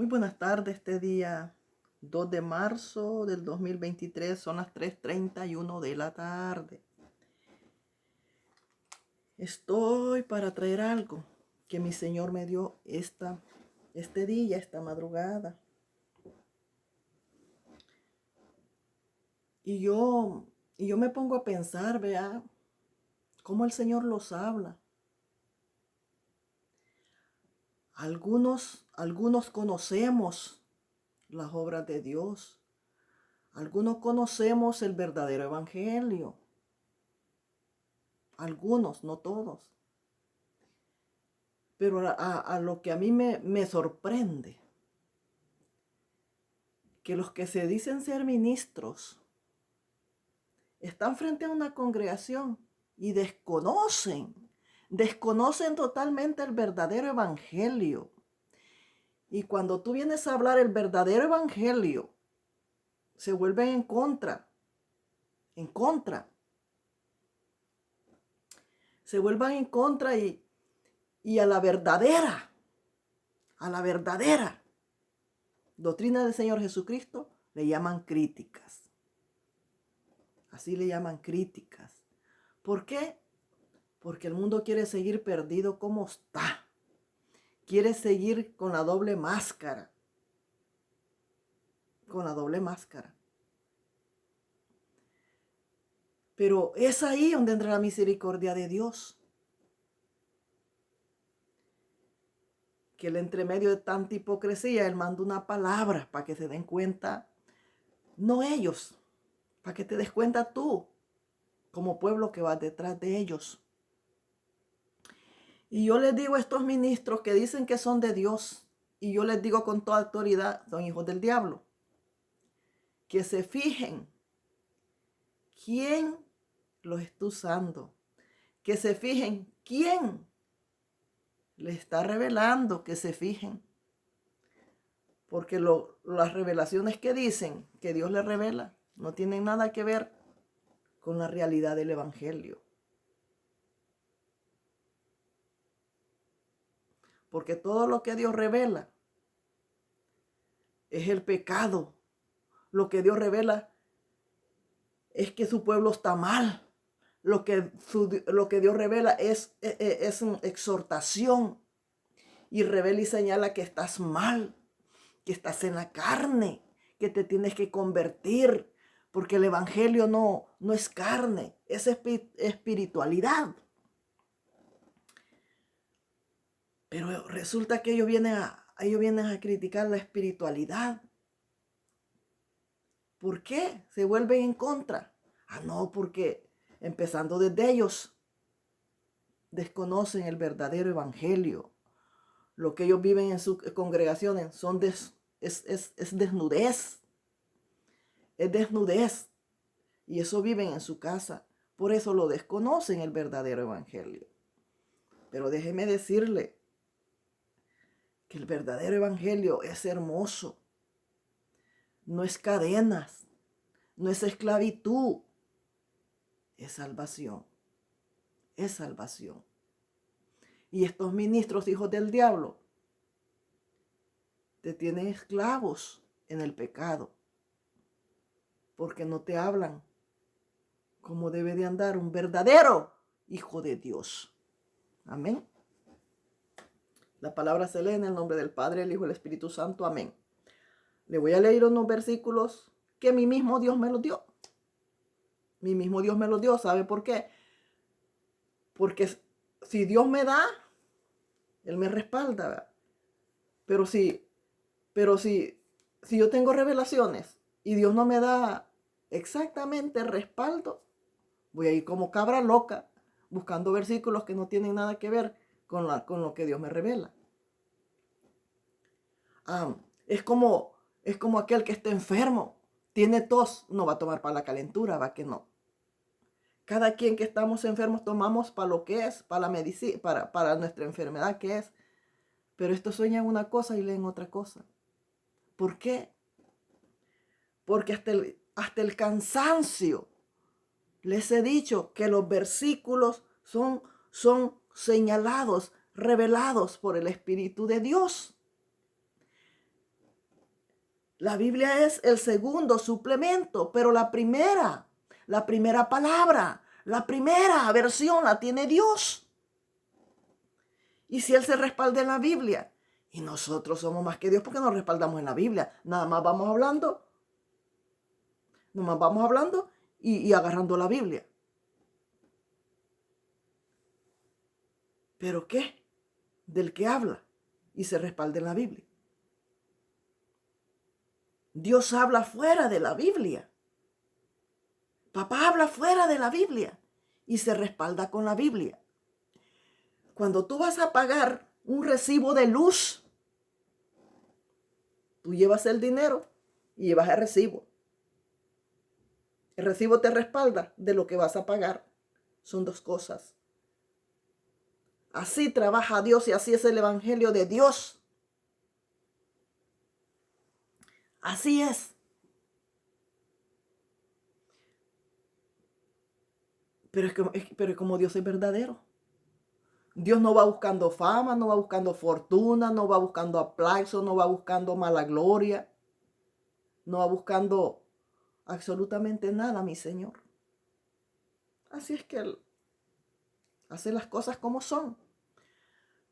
Muy buenas tardes, este día 2 de marzo del 2023, son las 3:31 de la tarde. Estoy para traer algo que mi Señor me dio este día, esta madrugada. Y yo me pongo a pensar, vea, cómo el Señor los habla. Algunos conocemos las obras de Dios. Algunos conocemos el verdadero evangelio. Algunos, no todos. Pero a lo que a mí me sorprende, que los que se dicen ser ministros están frente a una congregación y desconocen totalmente el verdadero evangelio. Y cuando tú vienes a hablar el verdadero evangelio, se vuelven en contra. Se vuelvan en contra y a la verdadera doctrina del Señor Jesucristo le llaman críticas. Así le llaman críticas. ¿Por qué? Porque el mundo quiere seguir perdido como está. Quiere seguir con la doble máscara. Pero es ahí donde entra la misericordia de Dios. Que el entremedio de tanta hipocresía, Él manda una palabra para que se den cuenta, no ellos, para que te des cuenta tú, como pueblo que vas detrás de ellos. Y yo les digo a estos ministros que dicen que son de Dios, y yo les digo con toda autoridad, son hijos del diablo, que se fijen quién los está usando, que se fijen quién les está revelando, que se fijen. Porque las revelaciones que dicen que Dios les revela no tienen nada que ver con la realidad del evangelio. Porque todo lo que Dios revela es el pecado. Lo que Dios revela es que su pueblo está mal. Lo que Dios revela es una exhortación. Y revela y señala que estás mal, que estás en la carne, que te tienes que convertir. Porque el evangelio no es carne, es espiritualidad. Pero resulta que ellos vienen a criticar la espiritualidad. ¿Por qué? Se vuelven en contra. No, porque empezando desde ellos, desconocen el verdadero evangelio. Lo que ellos viven en sus congregaciones es desnudez. Es desnudez. Y eso viven en su casa. Por eso lo desconocen el verdadero evangelio. Pero déjeme decirle que el verdadero evangelio es hermoso. No es cadenas, no es esclavitud, es salvación. Es salvación. Y estos ministros, hijos del diablo, te tienen esclavos en el pecado. Porque no te hablan como debe de andar un verdadero hijo de Dios. Amén. La palabra se lee en el nombre del Padre, el Hijo y el Espíritu Santo. Amén. Le voy a leer unos versículos que mi mismo Dios me los dio. Mi mismo Dios me los dio. ¿Sabe por qué? Porque si Dios me da, Él me respalda, ¿verdad? Pero si yo tengo revelaciones y Dios no me da exactamente respaldo, voy a ir como cabra loca buscando versículos que no tienen nada que ver con lo que Dios me revela. Es como aquel que está enfermo, tiene tos, no va a tomar para la calentura, va que no. Cada quien que estamos enfermos tomamos para lo que es, para la medicina, para nuestra enfermedad que es. Pero estos sueñan una cosa y leen otra cosa. ¿Por qué? Porque hasta el cansancio les he dicho que los versículos son señalados, revelados por el Espíritu de Dios. La Biblia es el segundo suplemento, pero la primera palabra, la primera versión la tiene Dios. Y si Él se respalda en la Biblia, y nosotros somos más que Dios porque nos respaldamos en la Biblia, nada más vamos hablando y agarrando la Biblia. ¿Pero qué? Del que habla y se respalda en la Biblia. Dios habla fuera de la Biblia. Papá habla fuera de la Biblia y se respalda con la Biblia. Cuando tú vas a pagar un recibo de luz, tú llevas el dinero y llevas el recibo. El recibo te respalda de lo que vas a pagar. Son dos cosas. Así trabaja Dios y así es el evangelio de Dios. Así es. Pero es como Dios es verdadero. Dios no va buscando fama, no va buscando fortuna, no va buscando aplauso, no va buscando mala gloria, no va buscando absolutamente nada, mi Señor. Así es que Él hace las cosas como son.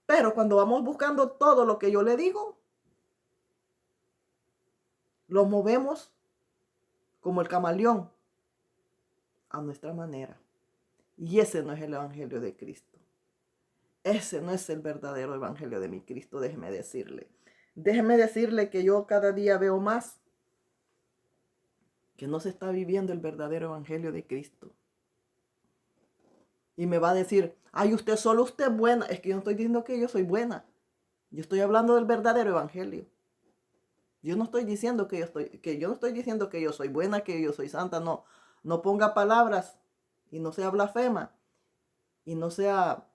Pero cuando vamos buscando todo lo que yo le digo, lo movemos como el camaleón a nuestra manera. Y ese no es el evangelio de Cristo. Ese no es el verdadero evangelio de mi Cristo, déjeme decirle. Déjeme decirle que yo cada día veo más que no se está viviendo el verdadero evangelio de Cristo. Y me va a decir, ay, usted es buena. Es que yo no estoy diciendo que yo soy buena. Yo estoy hablando del verdadero evangelio. Yo no estoy diciendo que yo no estoy diciendo que yo soy buena, que yo soy santa. No ponga palabras y no sea blasfema y no sea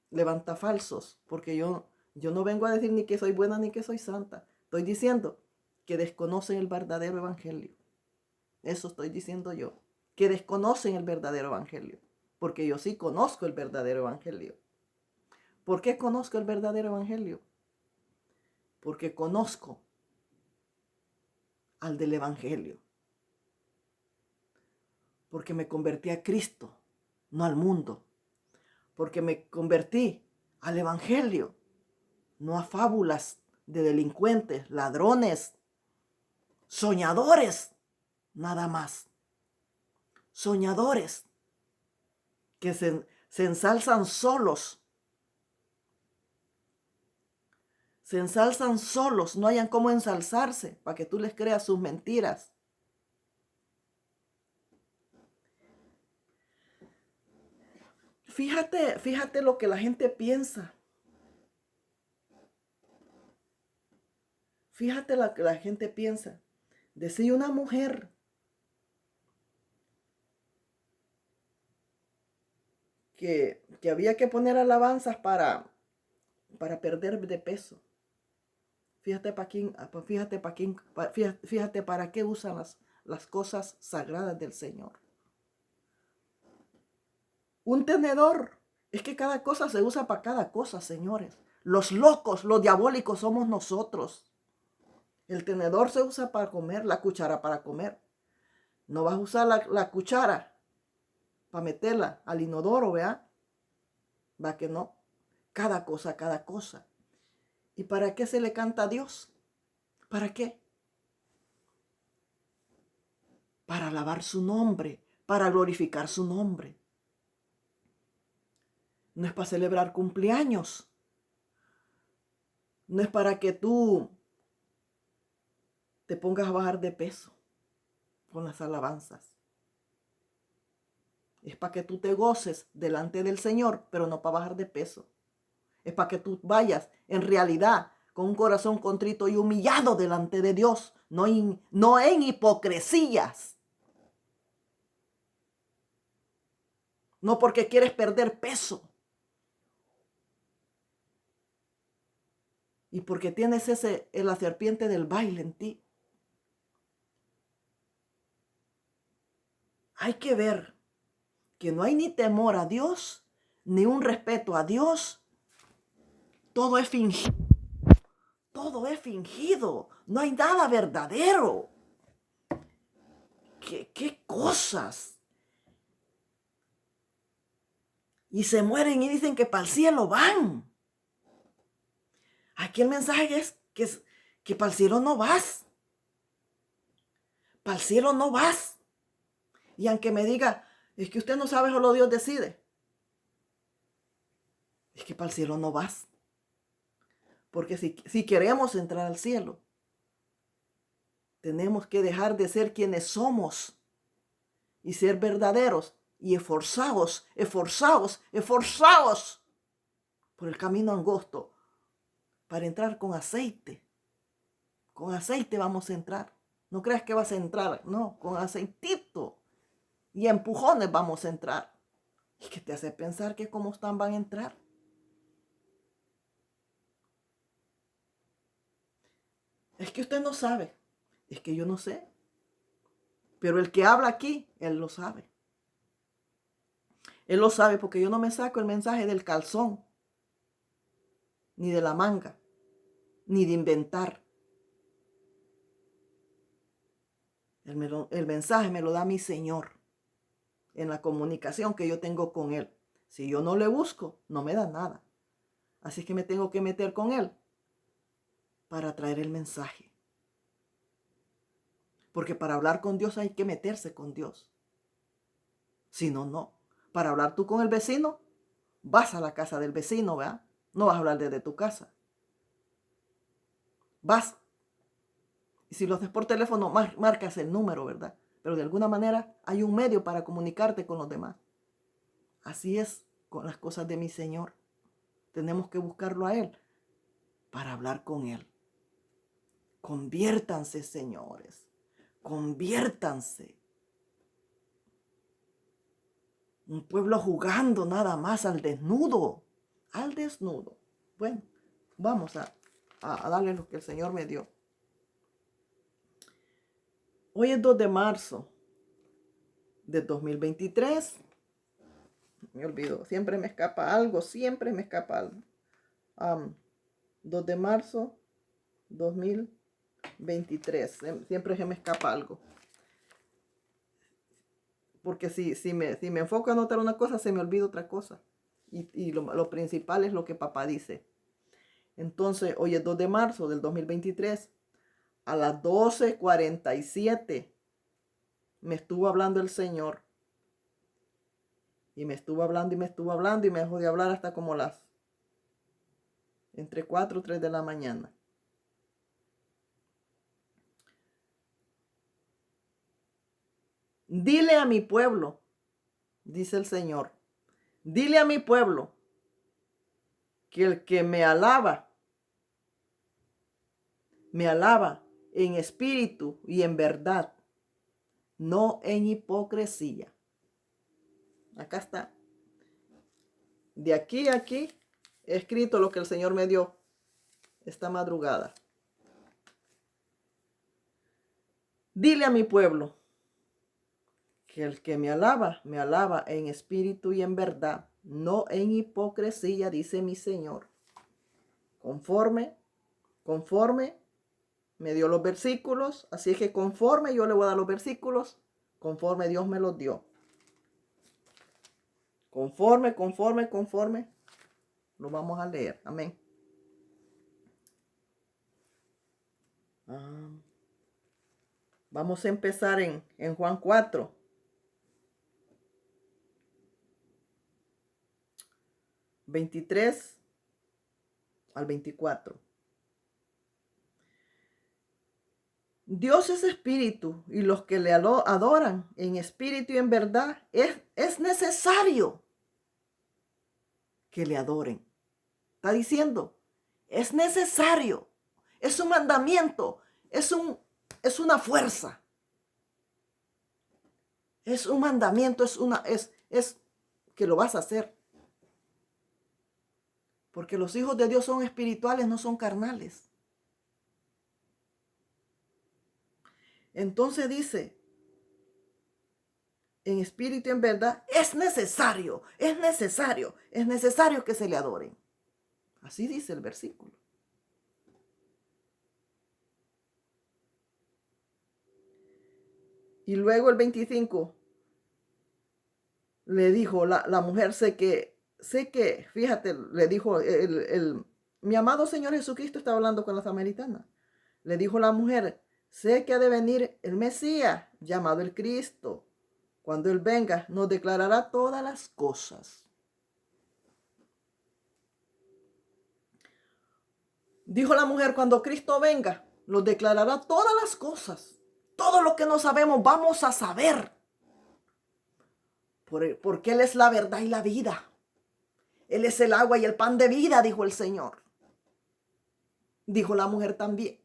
levanta falsos, porque yo no vengo a decir ni que soy buena ni que soy santa. Estoy diciendo que desconocen el verdadero evangelio. Eso estoy diciendo yo, que desconocen el verdadero evangelio, porque yo sí conozco el verdadero evangelio. ¿Por qué conozco el verdadero evangelio? Porque conozco al del evangelio. Porque me convertí a Cristo, no al mundo. Porque me convertí al evangelio, no a fábulas de delincuentes, ladrones, soñadores, nada más. Soñadores que se ensalzan solos. Se ensalzan solos, no hayan cómo ensalzarse para que tú les creas sus mentiras. Fíjate lo que la gente piensa. Fíjate lo que la gente piensa. Decía una mujer que había que poner alabanzas para perder de peso. Fíjate para qué usan las cosas sagradas del Señor. Un tenedor. Es que cada cosa se usa para cada cosa, señores. Los locos, los diabólicos somos nosotros. El tenedor se usa para comer, la cuchara para comer. No vas a usar la cuchara para meterla al inodoro, ¿vea? Va que no. Cada cosa, cada cosa. ¿Y para qué se le canta a Dios? ¿Para qué? Para alabar su nombre, para glorificar su nombre. No es para celebrar cumpleaños. No es para que tú te pongas a bajar de peso con las alabanzas. Es para que tú te goces delante del Señor, pero no para bajar de peso. Es para que tú vayas en realidad con un corazón contrito y humillado delante de Dios, no en hipocresías. No porque quieres perder peso. Y porque tienes la serpiente del baile en ti. Hay que ver que no hay ni temor a Dios, ni un respeto a Dios. Todo es fingido. todo es fingido. No hay nada verdadero. ¿Qué cosas? Y se mueren y dicen que para el cielo van. Aquí el mensaje es que para el cielo no vas. Para el cielo no vas. Y aunque me diga, es que usted no sabe, solo Dios decide. Es que para el cielo no vas. Porque si queremos entrar al cielo, tenemos que dejar de ser quienes somos y ser verdaderos y esforzados por el camino angosto para entrar con aceite. Con aceite vamos a entrar. No creas que vas a entrar, no, con aceitito y empujones vamos a entrar. ¿Y qué te hace pensar que como están van a entrar? Es que usted no sabe. Es que yo no sé. Pero el que habla aquí, él lo sabe. Él lo sabe porque yo no me saco el mensaje del calzón, ni de la manga, ni de inventar. El mensaje me lo da mi Señor en la comunicación que yo tengo con Él. Si yo no le busco, no me da nada. Así que me tengo que meter con Él para traer el mensaje. Porque para hablar con Dios hay que meterse con Dios. Si no, no. Para hablar tú con el vecino, vas a la casa del vecino, ¿verdad? No vas a hablar desde tu casa. Vas. Y si lo haces por teléfono, marcas el número, ¿verdad? Pero de alguna manera hay un medio para comunicarte con los demás. Así es con las cosas de mi Señor. Tenemos que buscarlo a Él para hablar con Él. Conviértanse, señores. Conviértanse. Un pueblo jugando nada más al desnudo. Al desnudo. Bueno, vamos a darle lo que el Señor me dio. Hoy es 2 de marzo de 2023. Me olvido. Siempre me escapa algo. 2 de marzo 2023. Siempre se me escapa algo. Porque si me enfoco a anotar una cosa, se me olvida otra cosa. Y lo principal es lo que papá dice. Entonces, hoy es 2 de marzo del 2023. A las 12:47 me estuvo hablando el Señor. Y me estuvo hablando y me dejó de hablar hasta como entre 4 y 3 de la mañana. Dile a mi pueblo, dice el Señor, dile a mi pueblo que el que me alaba en espíritu y en verdad, no en hipocresía. Acá está. De aquí a aquí he escrito lo que el Señor me dio esta madrugada. Dile a mi pueblo que el que me alaba en espíritu y en verdad, no en hipocresía, dice mi Señor. Conforme me dio los versículos, así es que conforme yo le voy a dar los versículos, conforme Dios me los dio. Conforme, lo vamos a leer. Amén. Vamos a empezar en Juan 4. (23 al 24). Dios es espíritu y los que le adoran en espíritu y en verdad es necesario que le adoren. Está diciendo, es necesario, es un mandamiento, es una fuerza. Es un mandamiento, es que lo vas a hacer. Porque los hijos de Dios son espirituales, no son carnales. Entonces dice, en espíritu y en verdad, es necesario que se le adoren. Así dice el versículo. Y luego el 25 le dijo la mujer, sé que, fíjate, le dijo mi amado Señor Jesucristo estaba hablando con la samaritana. Le dijo la mujer, sé que ha de venir el Mesías, llamado el Cristo. Cuando Él venga, nos declarará todas las cosas. Dijo la mujer, cuando Cristo venga, nos declarará todas las cosas. Todo lo que no sabemos, vamos a saber. Porque Él es la verdad y la vida. Él es el agua y el pan de vida, dijo el Señor. Dijo la mujer también.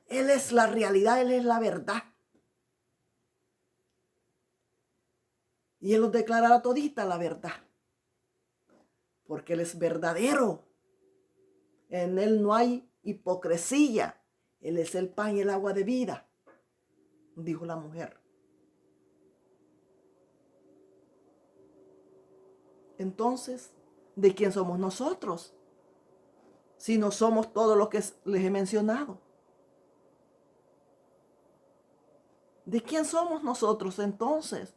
Él es la realidad, Él es la verdad. Y Él nos declarará todita la verdad. Porque Él es verdadero. En Él no hay hipocresía. Él es el pan y el agua de vida, dijo la mujer. Entonces, ¿de quién somos nosotros? Si no somos todo lo que les he mencionado. ¿De quién somos nosotros entonces?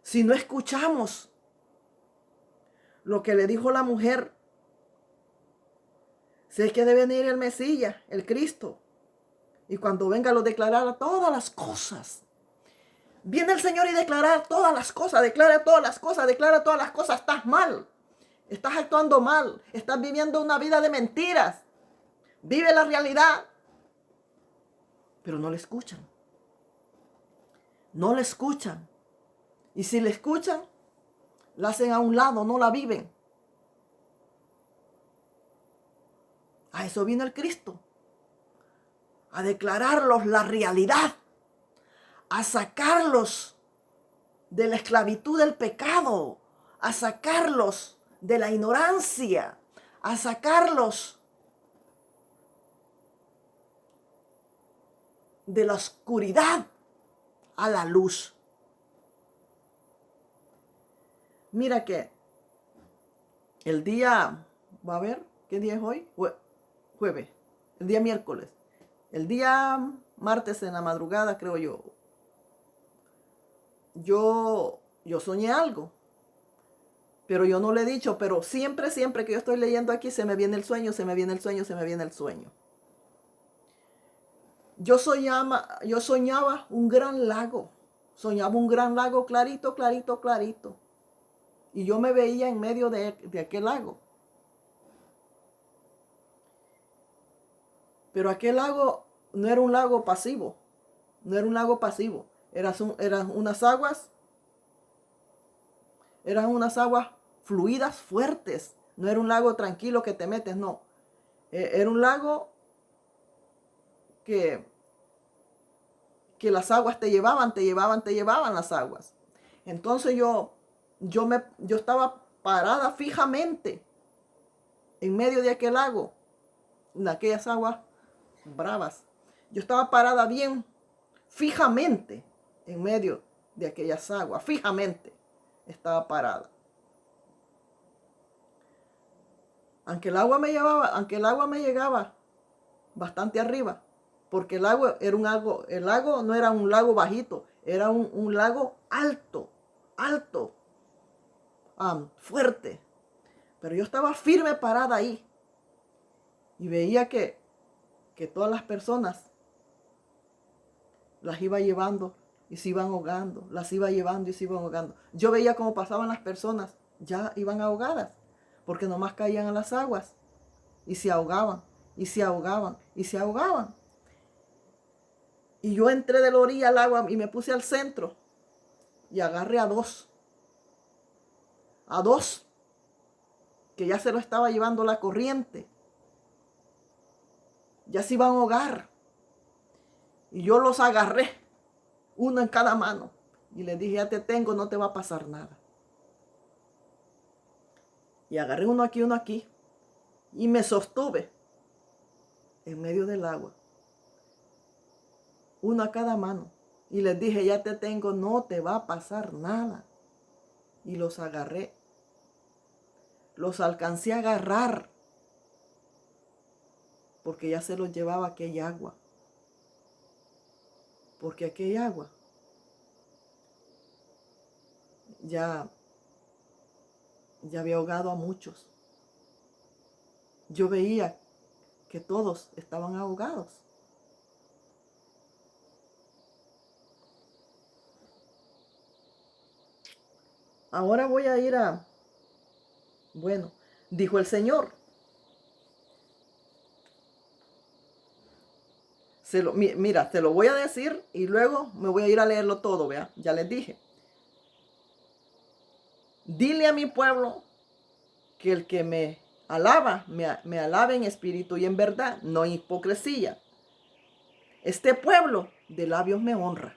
Si no escuchamos lo que le dijo la mujer, sé que debe venir el Mesías, el Cristo, y cuando venga lo declarará todas las cosas. Viene el Señor y declara todas las cosas, declara todas las cosas, declara todas las cosas. Estás mal, estás actuando mal, estás viviendo una vida de mentiras. Vive la realidad, pero no le escuchan. No le escuchan. Y si le escuchan, la hacen a un lado, no la viven. A eso vino el Cristo, a declararlos la realidad, a sacarlos de la esclavitud del pecado, a sacarlos de la ignorancia, a sacarlos de la oscuridad a la luz. Mira que el día, va a ver, ¿qué día es hoy? Jueves, el día miércoles, el día martes en la madrugada, creo yo soñé algo, pero yo no le he dicho, pero siempre que yo estoy leyendo aquí se me viene el sueño, se me viene el sueño, se me viene el sueño. Yo soñaba un gran lago, clarito, clarito, clarito, y yo me veía en medio de aquel lago. Pero aquel lago no era un lago pasivo, eran unas aguas fluidas fuertes, no era un lago tranquilo que te metes, no. Era un lago que las aguas te llevaban las aguas. Entonces yo estaba parada fijamente en medio de aquel lago, en aquellas aguas bravas. Yo estaba parada bien fijamente en medio de aquellas aguas, fijamente estaba parada. Aunque el agua me llegaba bastante arriba, porque el lago no era un lago bajito, era un lago alto, fuerte. Pero yo estaba firme parada ahí y veía que todas las personas las iba llevando y se iban ahogando, las iba llevando y se iban ahogando. Yo veía cómo pasaban las personas, ya iban ahogadas, porque nomás caían a las aguas y se ahogaban, y se ahogaban, y se ahogaban. Y yo entré de la orilla al agua y me puse al centro y agarré a dos, que ya se lo estaba llevando la corriente, ya se iban a ahogar. Y yo los agarré, uno en cada mano, y les dije, ya te tengo, no te va a pasar nada. Y agarré uno aquí, y me sostuve en medio del agua, uno a cada mano. Y les dije, ya te tengo, no te va a pasar nada. Y los agarré, los alcancé a agarrar, porque ya se los llevaba aquella agua. porque aquella agua ya había ahogado a muchos. Yo veía que todos estaban ahogados. Ahora voy a ir bueno, dijo el Señor. Mira, te lo voy a decir y luego me voy a ir a leerlo todo, vea. Ya les dije. Dile a mi pueblo que el que me alaba, me alabe en espíritu y en verdad, no en hipocresía. Este pueblo de labios me honra.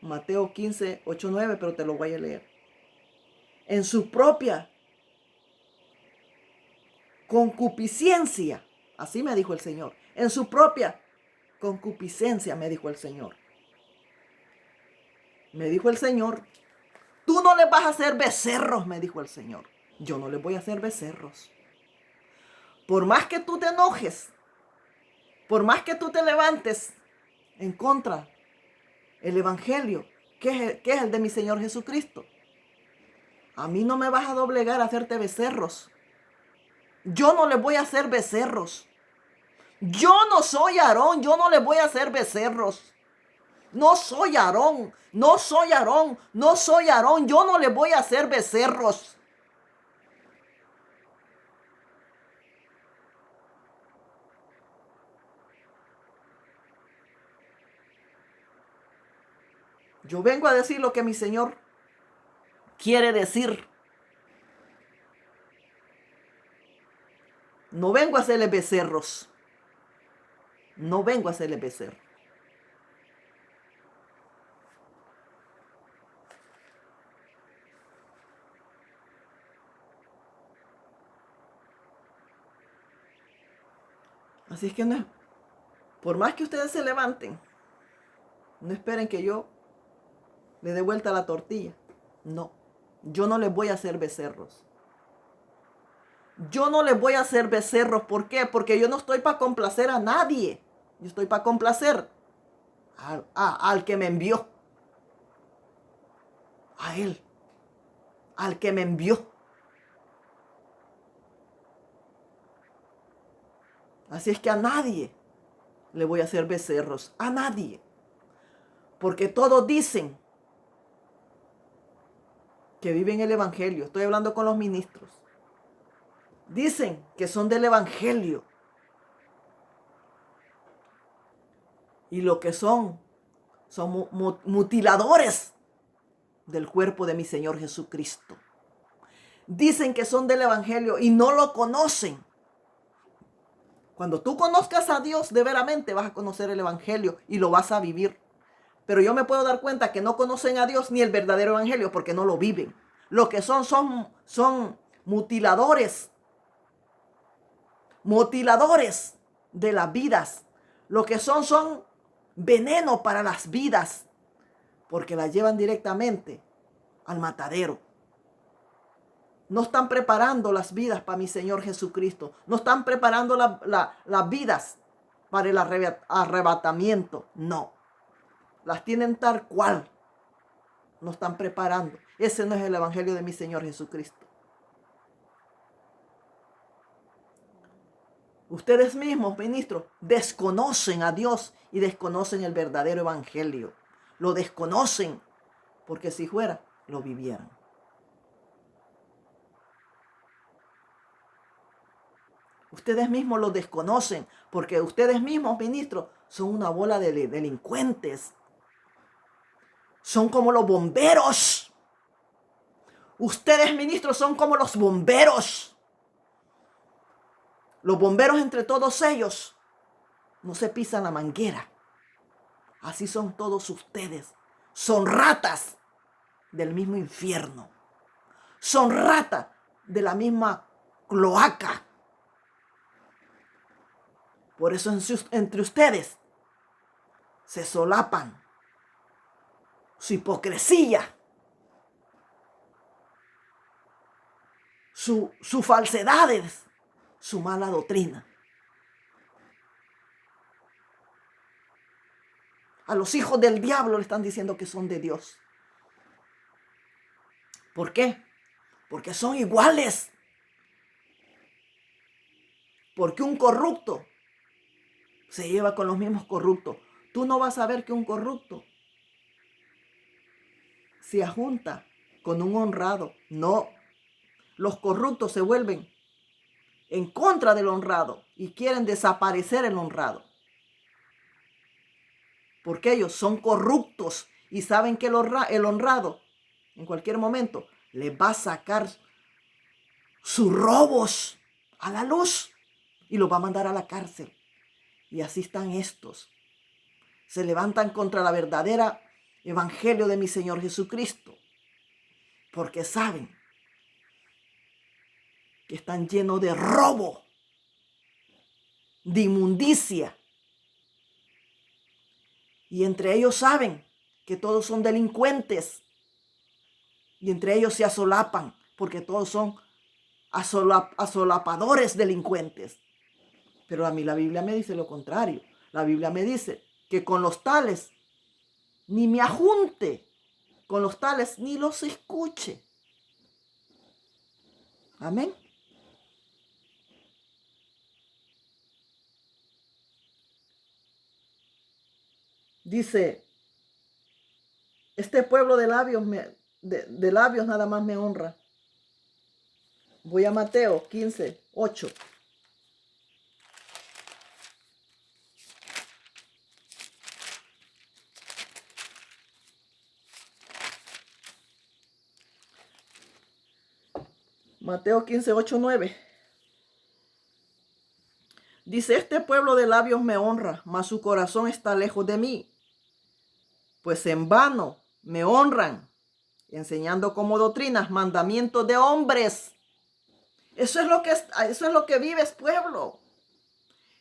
Mateo 15, 8, 9, pero te lo voy a leer. En su propia concupiscencia, así me dijo el Señor. En su propia concupiscencia, me dijo el Señor. Me dijo el Señor, tú no les vas a hacer becerros, me dijo el Señor. Yo no les voy a hacer becerros. Por más que tú te enojes, por más que tú te levantes en contra el evangelio, que es el de mi Señor Jesucristo, a mí no me vas a doblegar a hacerte becerros. Yo no les voy a hacer becerros. Yo no soy Aarón, yo no les voy a hacer becerros. No soy Aarón, no soy Aarón, no soy Aarón, yo no les voy a hacer becerros. Yo vengo a decir lo que mi Señor quiere decir. No vengo a hacerles becerros. No vengo a hacerles becerros. Así es que no, por más que ustedes se levanten, no esperen que yo le dé vuelta la tortilla. No, yo no les voy a hacer becerros. Yo no les voy a hacer becerros. ¿Por qué? Porque yo no estoy para complacer a nadie. Yo estoy para complacer al que me envió. A él. Al que me envió. Así es que a nadie le voy a hacer becerros. A nadie. Porque todos dicen que viven el evangelio. Estoy hablando con los ministros. Dicen que son del evangelio. Y lo que son mutiladores del cuerpo de mi Señor Jesucristo. Dicen que son del evangelio y no lo conocen. Cuando tú conozcas a Dios de veramente, vas a conocer el evangelio y lo vas a vivir. Pero yo me puedo dar cuenta que no conocen a Dios ni el verdadero evangelio porque no lo viven. Lo que son mutiladores. Mutiladores de las vidas. Lo que son veneno para las vidas. Porque las llevan directamente al matadero. No están preparando las vidas para mi Señor Jesucristo. No están preparando las vidas para el arrebatamiento. No. Las tienen tal cual. No están preparando. Ese no es el evangelio de mi Señor Jesucristo. Ustedes mismos, ministros, desconocen a Dios y desconocen el verdadero evangelio. Lo desconocen porque si fuera, lo vivieran. Ustedes mismos lo desconocen porque ustedes mismos, ministros, son una bola de delincuentes. Son como los bomberos. Ustedes, ministros, son como los bomberos. Los bomberos entre todos ellos no se pisan la manguera. Así son todos ustedes. Son ratas del mismo infierno. Son ratas de la misma cloaca. Por eso entre ustedes se solapan su hipocresía, sus falsedades, su mala doctrina. A los hijos del diablo le están diciendo que son de Dios. ¿Por qué? Porque son iguales. Porque un corrupto se lleva con los mismos corruptos. Tú no vas a ver que un corrupto se ajunta con un honrado. No. Los corruptos se vuelven en contra del honrado y quieren desaparecer el honrado. Porque ellos son corruptos y saben que el honrado en cualquier momento les va a sacar sus robos a la luz y los va a mandar a la cárcel. Y así están estos. Se levantan contra la verdadera evangelio de mi Señor Jesucristo. Porque saben que están llenos de robo, de inmundicia. Y entre ellos saben que todos son delincuentes. Y entre ellos se asolapan porque todos son asolapadores delincuentes. Pero a mí la Biblia me dice lo contrario. La Biblia me dice que con los tales ni me ajunte, con los tales ni los escuche. Amén. Dice, este pueblo de labios, de labios nada más me honra. Voy a Mateo 15, 8. Mateo 15, 8, 9. Dice, este pueblo de labios me honra, mas su corazón está lejos de mí. Pues en vano me honran, enseñando como doctrinas mandamientos de hombres. Eso es lo que vives, pueblo.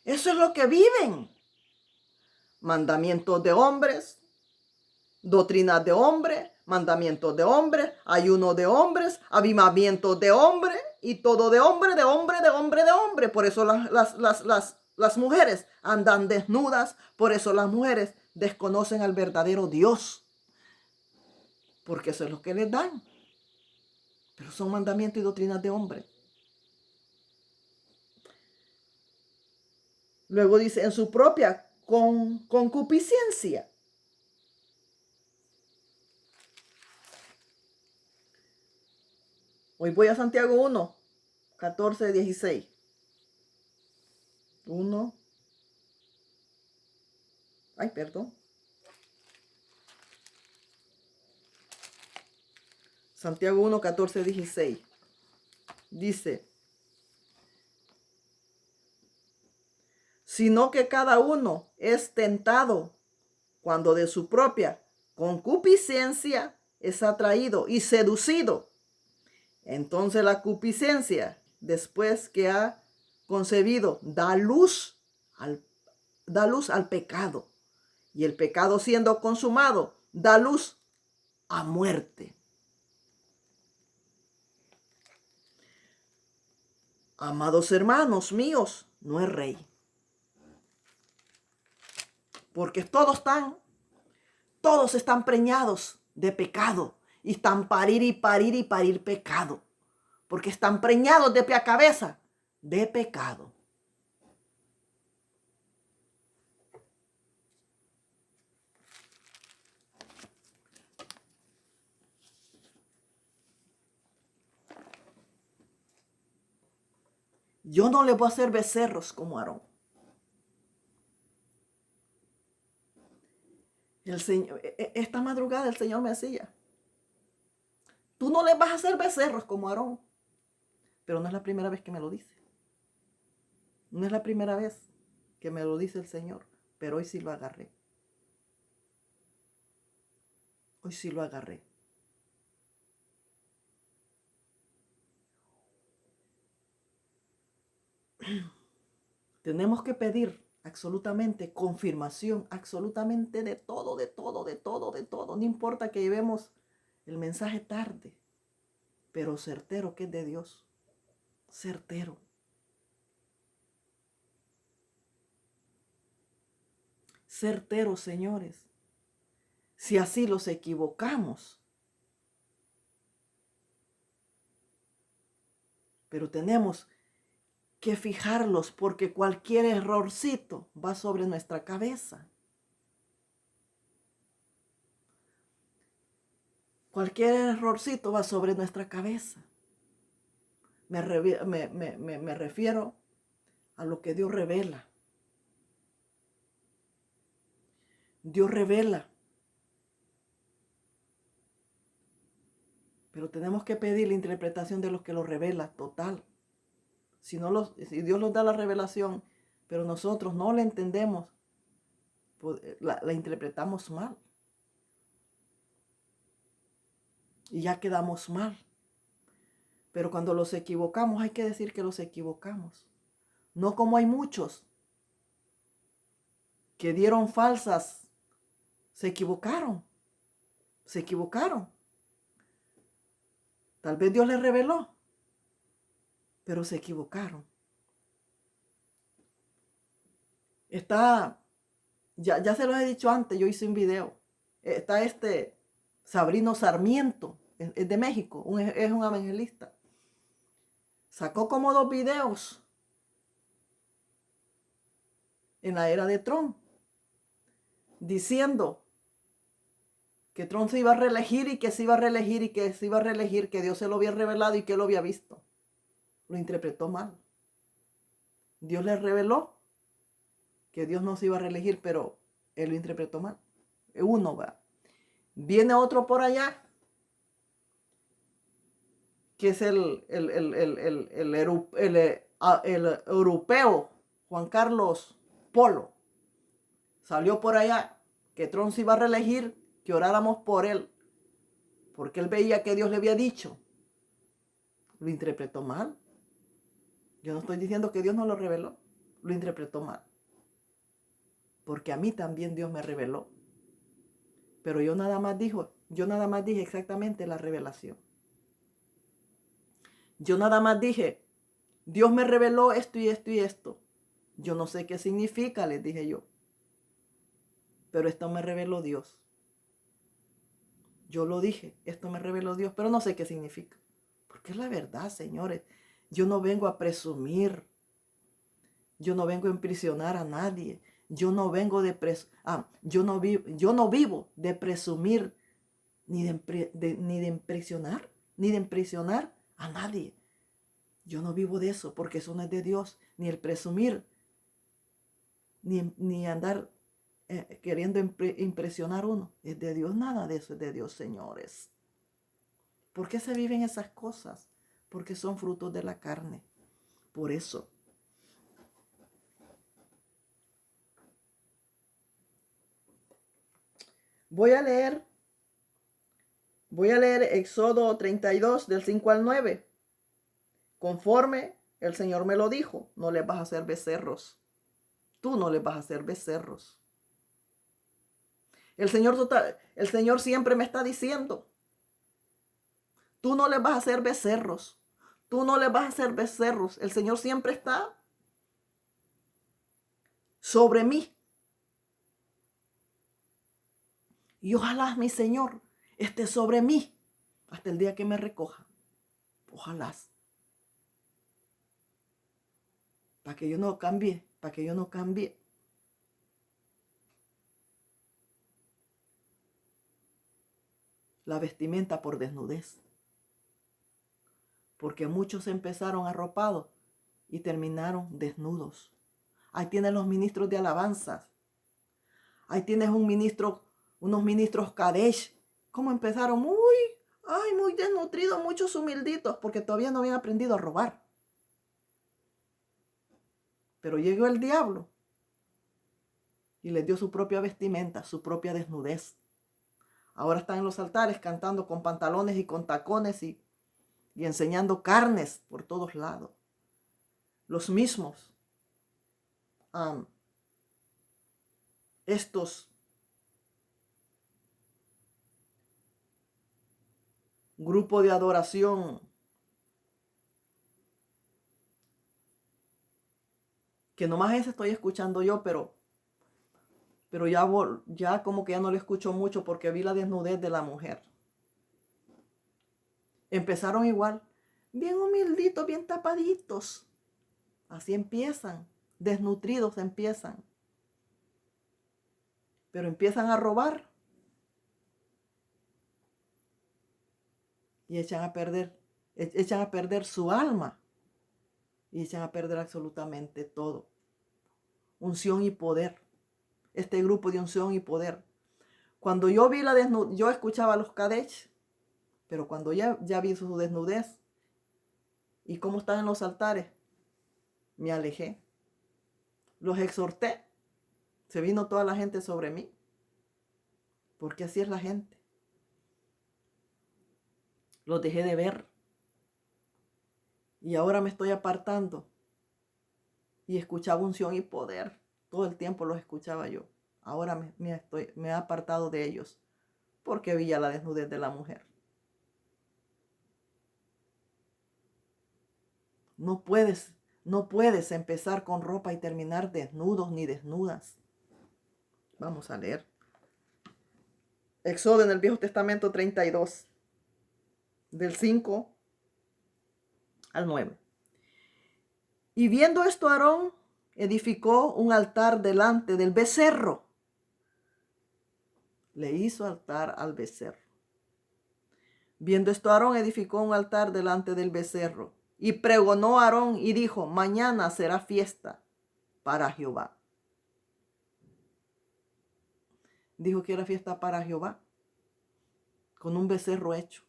Eso es lo que viven. Mandamientos de hombres, doctrinas de hombres, mandamientos de hombres, ayuno de hombres, avivamientos de hombres y todo de hombre, de hombre, de hombre, de hombre. Por eso las mujeres andan desnudas, por eso las mujeres desconocen al verdadero Dios, porque eso es lo que les dan. Pero son mandamientos y doctrinas de hombre. Luego dice, en su propia concupiscencia. Hoy voy a Santiago 1, 14, 16. 1. Ay, perdón. Santiago 1, 14, 16. Dice, sino que cada uno es tentado cuando de su propia concupiscencia es atraído y seducido. Entonces la concupiscencia, después que ha concebido, da luz al pecado. Y el pecado siendo consumado, da luz a muerte. Amados hermanos míos, no es rey. Porque todos están preñados de pecado. Y están parir y parir y parir pecado. Porque están preñados de pie a cabeza de pecado. Yo no le voy a hacer becerros como Aarón. El Señor, esta madrugada el Señor me decía, tú no le vas a hacer becerros como Aarón. Pero no es la primera vez que me lo dice. No es la primera vez que me lo dice el Señor. Pero hoy sí lo agarré. Hoy sí lo agarré. Tenemos que pedir absolutamente confirmación, absolutamente de todo, de todo, de todo, de todo. No importa que llevemos el mensaje tarde, pero certero que es de Dios. Certero. Certero, señores. si así los equivocamos. Pero tenemos que fijarlos porque cualquier errorcito va sobre nuestra cabeza. Cualquier errorcito va sobre nuestra cabeza. Me refiero a lo que Dios revela. Dios revela. Pero tenemos que pedir la interpretación de lo que lo revela, total. Si Dios nos da la revelación, pero nosotros no la entendemos, pues la interpretamos mal. Y ya quedamos mal. Pero cuando los equivocamos, hay que decir que los equivocamos. No como hay muchos que dieron falsas. Se equivocaron. Se equivocaron. Tal vez Dios les reveló, pero se equivocaron. Ya se los he dicho antes, yo hice un video. Está Sabrino Sarmiento, es de México, es un evangelista. Sacó como 2 videos en la era de Trump, diciendo que Trump se iba a reelegir y que se iba a reelegir y que se iba a reelegir, que Dios se lo había revelado y que lo había visto. Lo interpretó mal. Dios le reveló que Dios no se iba a reelegir, pero él lo interpretó mal. Uno va. Viene otro por allá, que es el europeo Juan Carlos Polo. Salió por allá que Trump se iba a reelegir, que oráramos por él, porque él veía que Dios le había dicho. Lo interpretó mal. Yo no estoy diciendo que Dios no lo reveló, lo interpretó mal. Porque a mí también Dios me reveló. Pero yo nada más dije exactamente la revelación. Yo nada más dije, Dios me reveló esto y esto y esto. Yo no sé qué significa, les dije yo. Pero esto me reveló Dios. Yo lo dije, esto me reveló Dios, pero no sé qué significa. Porque es la verdad, señores. Yo no vengo a presumir. Yo no vengo a impresionar a nadie. Yo no vengo yo no vivo de presumir ni de impresionar a nadie. Yo no vivo de eso porque eso no es de Dios, ni el presumir, ni andar queriendo impresionar uno. Es de Dios, nada de eso es de Dios, señores. ¿Por qué se viven esas cosas? Porque son frutos de la carne. Por eso. Voy a leer Éxodo 32 del 5 al 9. Conforme el Señor me lo dijo, no les vas a hacer becerros. Tú no les vas a hacer becerros. El Señor siempre me está diciendo, tú no les vas a hacer becerros. Tú no les vas a hacer becerros. El Señor siempre está sobre mí. Y ojalá mi Señor esté sobre mí hasta el día que me recoja. Ojalá. Para que yo no cambie, la vestimenta por desnudez. Porque muchos empezaron arropados y terminaron desnudos. Ahí tienes los ministros de alabanzas. Ahí tienes unos ministros Kadesh. ¿Cómo empezaron? Muy desnutridos, muchos humilditos, porque todavía no habían aprendido a robar. Pero llegó el diablo y les dio su propia vestimenta, su propia desnudez. Ahora están en los altares cantando con pantalones y con tacones y enseñando carnes por todos lados. Los mismos. Estos grupos de adoración que nomás ese estoy escuchando yo, pero pero ya como que ya no le escucho mucho porque vi la desnudez de la mujer. Empezaron igual, bien humilditos, bien tapaditos. Así empiezan, desnutridos empiezan. Pero empiezan a robar y echan a perder su alma y echan a perder absolutamente todo. Unción y poder. Este grupo de unción y poder. Cuando yo vi la desnudez, yo escuchaba a los Kadesh, pero cuando ya vi su desnudez y cómo están en los altares, me alejé. Los exhorté. Se vino toda la gente sobre mí. Porque así es la gente. Los dejé de ver. Y ahora me estoy apartando. Y escuchaba unción y poder. Todo el tiempo los escuchaba yo. Ahora me he apartado de ellos. Porque vi la desnudez de la mujer. No puedes empezar con ropa y terminar desnudos ni desnudas. Vamos a leer. Éxodo en el Viejo Testamento 32, del 5 al 9. Y viendo esto, Aarón edificó un altar delante del becerro. Le hizo altar al becerro. Viendo esto, Aarón edificó un altar delante del becerro. Y pregonó a Aarón y dijo, mañana será fiesta para Jehová. Dijo que era fiesta para Jehová, con un becerro hecho.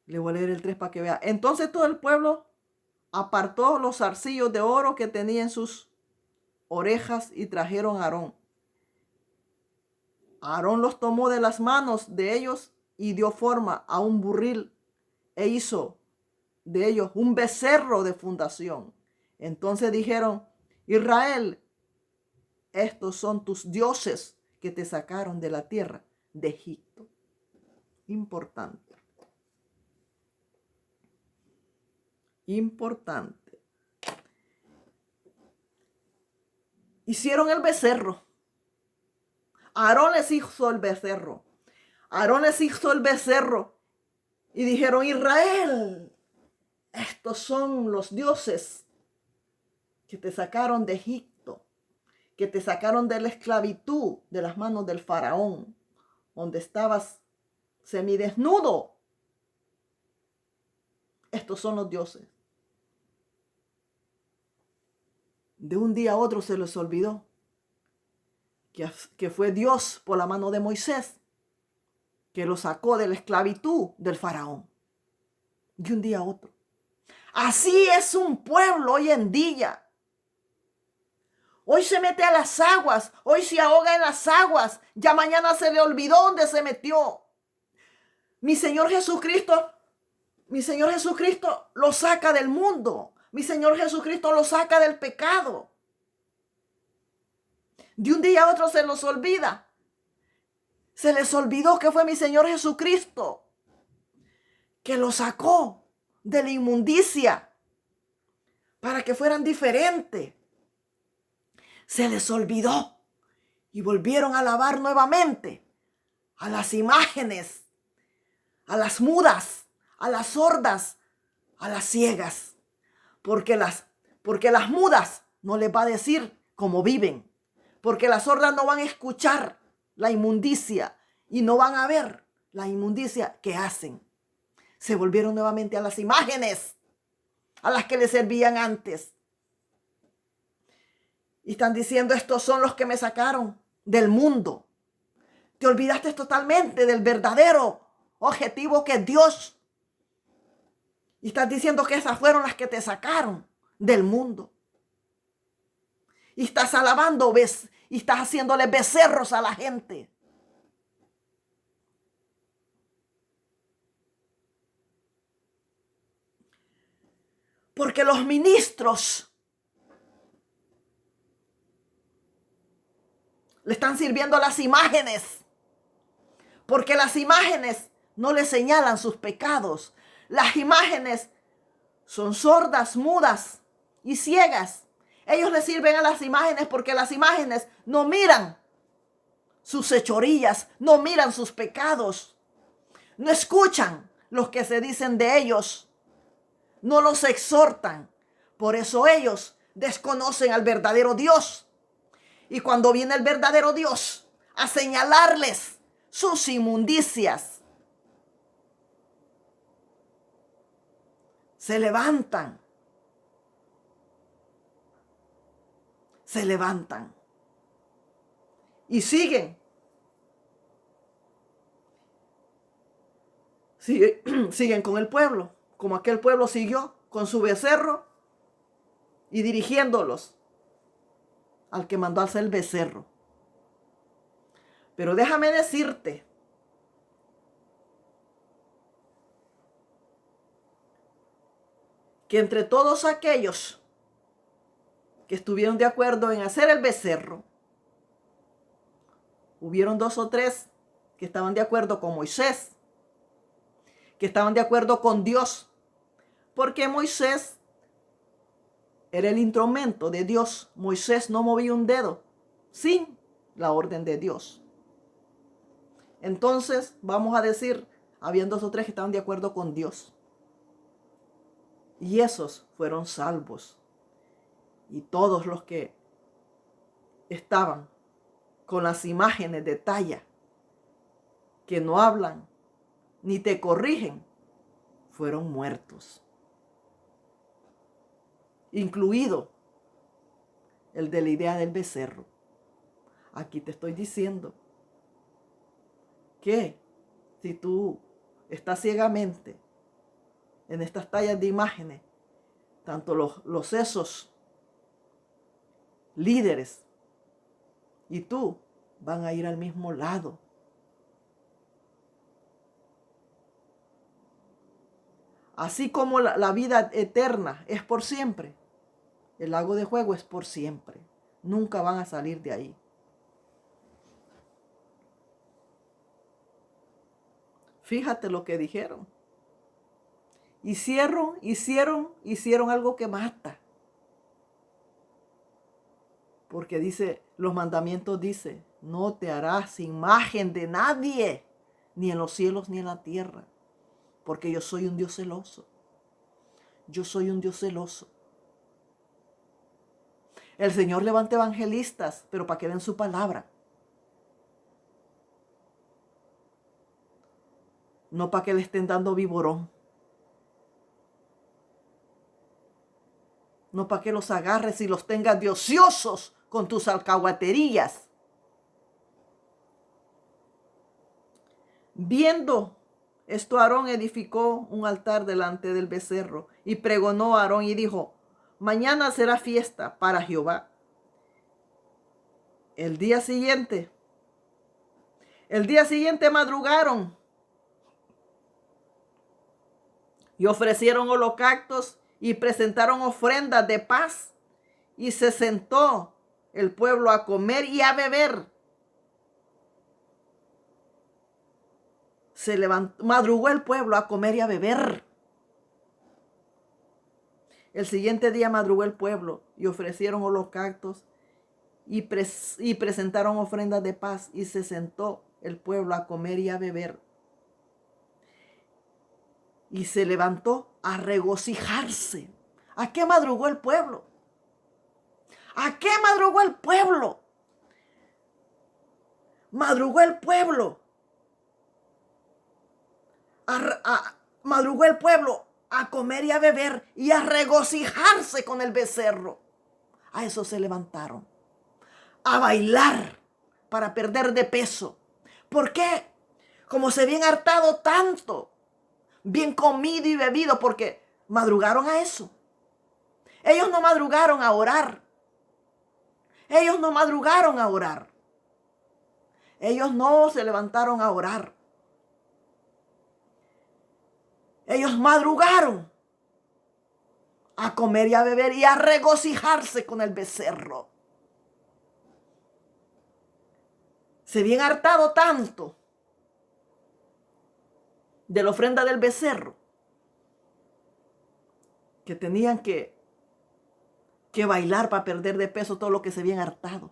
Le voy a leer el 3 para que vea. Entonces todo el pueblo apartó los zarcillos de oro que tenía en sus orejas y trajeron a Aarón. Aarón los tomó de las manos de ellos y dio forma a un burril e hizo de ellos un becerro de fundación. Entonces dijeron, Israel, estos son tus dioses que te sacaron de la tierra de Egipto. Importante. Importante. Hicieron el becerro. Aarón les hizo el becerro. Aarón les hizo el becerro. Y dijeron, Israel, estos son los dioses que te sacaron de Egipto, que te sacaron de la esclavitud de las manos del faraón, donde estabas semidesnudo. Estos son los dioses. De un día a otro se les olvidó que fue Dios por la mano de Moisés que lo sacó de la esclavitud del faraón. De un día a otro. Así es un pueblo hoy en día. Hoy se mete a las aguas, hoy se ahoga en las aguas, ya mañana se le olvidó dónde se metió. Mi Señor Jesucristo lo saca del mundo. Mi Señor Jesucristo lo saca del pecado. De un día a otro se los olvida. Se les olvidó que fue mi Señor Jesucristo que lo sacó de la inmundicia para que fueran diferentes. Se les olvidó y volvieron a alabar nuevamente a las imágenes, a las mudas, a las sordas, a las ciegas. Porque las mudas no les va a decir cómo viven. Porque las sordas no van a escuchar la inmundicia y no van a ver la inmundicia que hacen. Se volvieron nuevamente a las imágenes a las que les servían antes. Y están diciendo, estos son los que me sacaron del mundo. Te olvidaste totalmente del verdadero objetivo que es Dios. Y estás diciendo que esas fueron las que te sacaron del mundo. Y estás alabando, y estás haciéndole becerros a la gente. Porque los ministros le están sirviendo las imágenes. Porque las imágenes no le señalan sus pecados. Las imágenes son sordas, mudas y ciegas. Ellos le sirven a las imágenes porque las imágenes no miran sus hechorías, no miran sus pecados, no escuchan los que se dicen de ellos, no los exhortan. Por eso ellos desconocen al verdadero Dios. Y cuando viene el verdadero Dios a señalarles sus inmundicias, se levantan. Y siguen con el pueblo, como aquel pueblo siguió con su becerro y dirigiéndolos al que mandó a hacer el becerro. Pero déjame decirte que entre todos aquellos que estuvieron de acuerdo en hacer el becerro, hubieron 2 o 3 que estaban de acuerdo con Moisés, que estaban de acuerdo con Dios, porque Moisés era el instrumento de Dios. Moisés no movía un dedo sin la orden de Dios. Entonces, vamos a decir, habían 2 o 3 que estaban de acuerdo con Dios. Y esos fueron salvos. Y todos los que estaban con las imágenes de talla, que no hablan ni te corrigen, fueron muertos. Incluido el de la idea del becerro. Aquí te estoy diciendo que si tú estás ciegamente en estas tallas de imágenes, tanto los esos líderes y tú van a ir al mismo lado. Así como la vida eterna es por siempre, el lago de fuego es por siempre. Nunca van a salir de ahí. Fíjate lo que dijeron. Hicieron algo que mata. Porque dice, los mandamientos dice, no te harás imagen de nadie, ni en los cielos ni en la tierra. Porque yo soy un Dios celoso. Yo soy un Dios celoso. El Señor levanta evangelistas, pero para que den su palabra. No para que le estén dando viborón. No para que los agarres y los tengas de ociosos con tus alcahuaterías. Viendo esto, Aarón edificó un altar delante del becerro y pregonó a Aarón y dijo, mañana será fiesta para Jehová. El día siguiente madrugaron y ofrecieron holocaustos y presentaron ofrendas de paz. Y se sentó el pueblo a comer y a beber. Madrugó el pueblo a comer y a beber. El siguiente día madrugó el pueblo y ofrecieron holocaustos y presentaron ofrendas de paz. Y se sentó el pueblo a comer y a beber. Y se levantó a regocijarse. ¿A qué madrugó el pueblo? ¿A qué madrugó el pueblo? Madrugó el pueblo. Madrugó el pueblo a comer y a beber y a regocijarse con el becerro. A eso se levantaron. A bailar para perder de peso. ¿Por qué? Como se habían hartado tanto, bien comido y bebido, porque madrugaron a eso. Ellos no madrugaron a orar. Ellos no madrugaron a orar. Ellos no se levantaron a orar. Ellos madrugaron a comer y a beber y a regocijarse con el becerro. Se habían hartado tanto de la ofrenda del becerro que tenían que bailar para perder de peso todo lo que se habían hartado.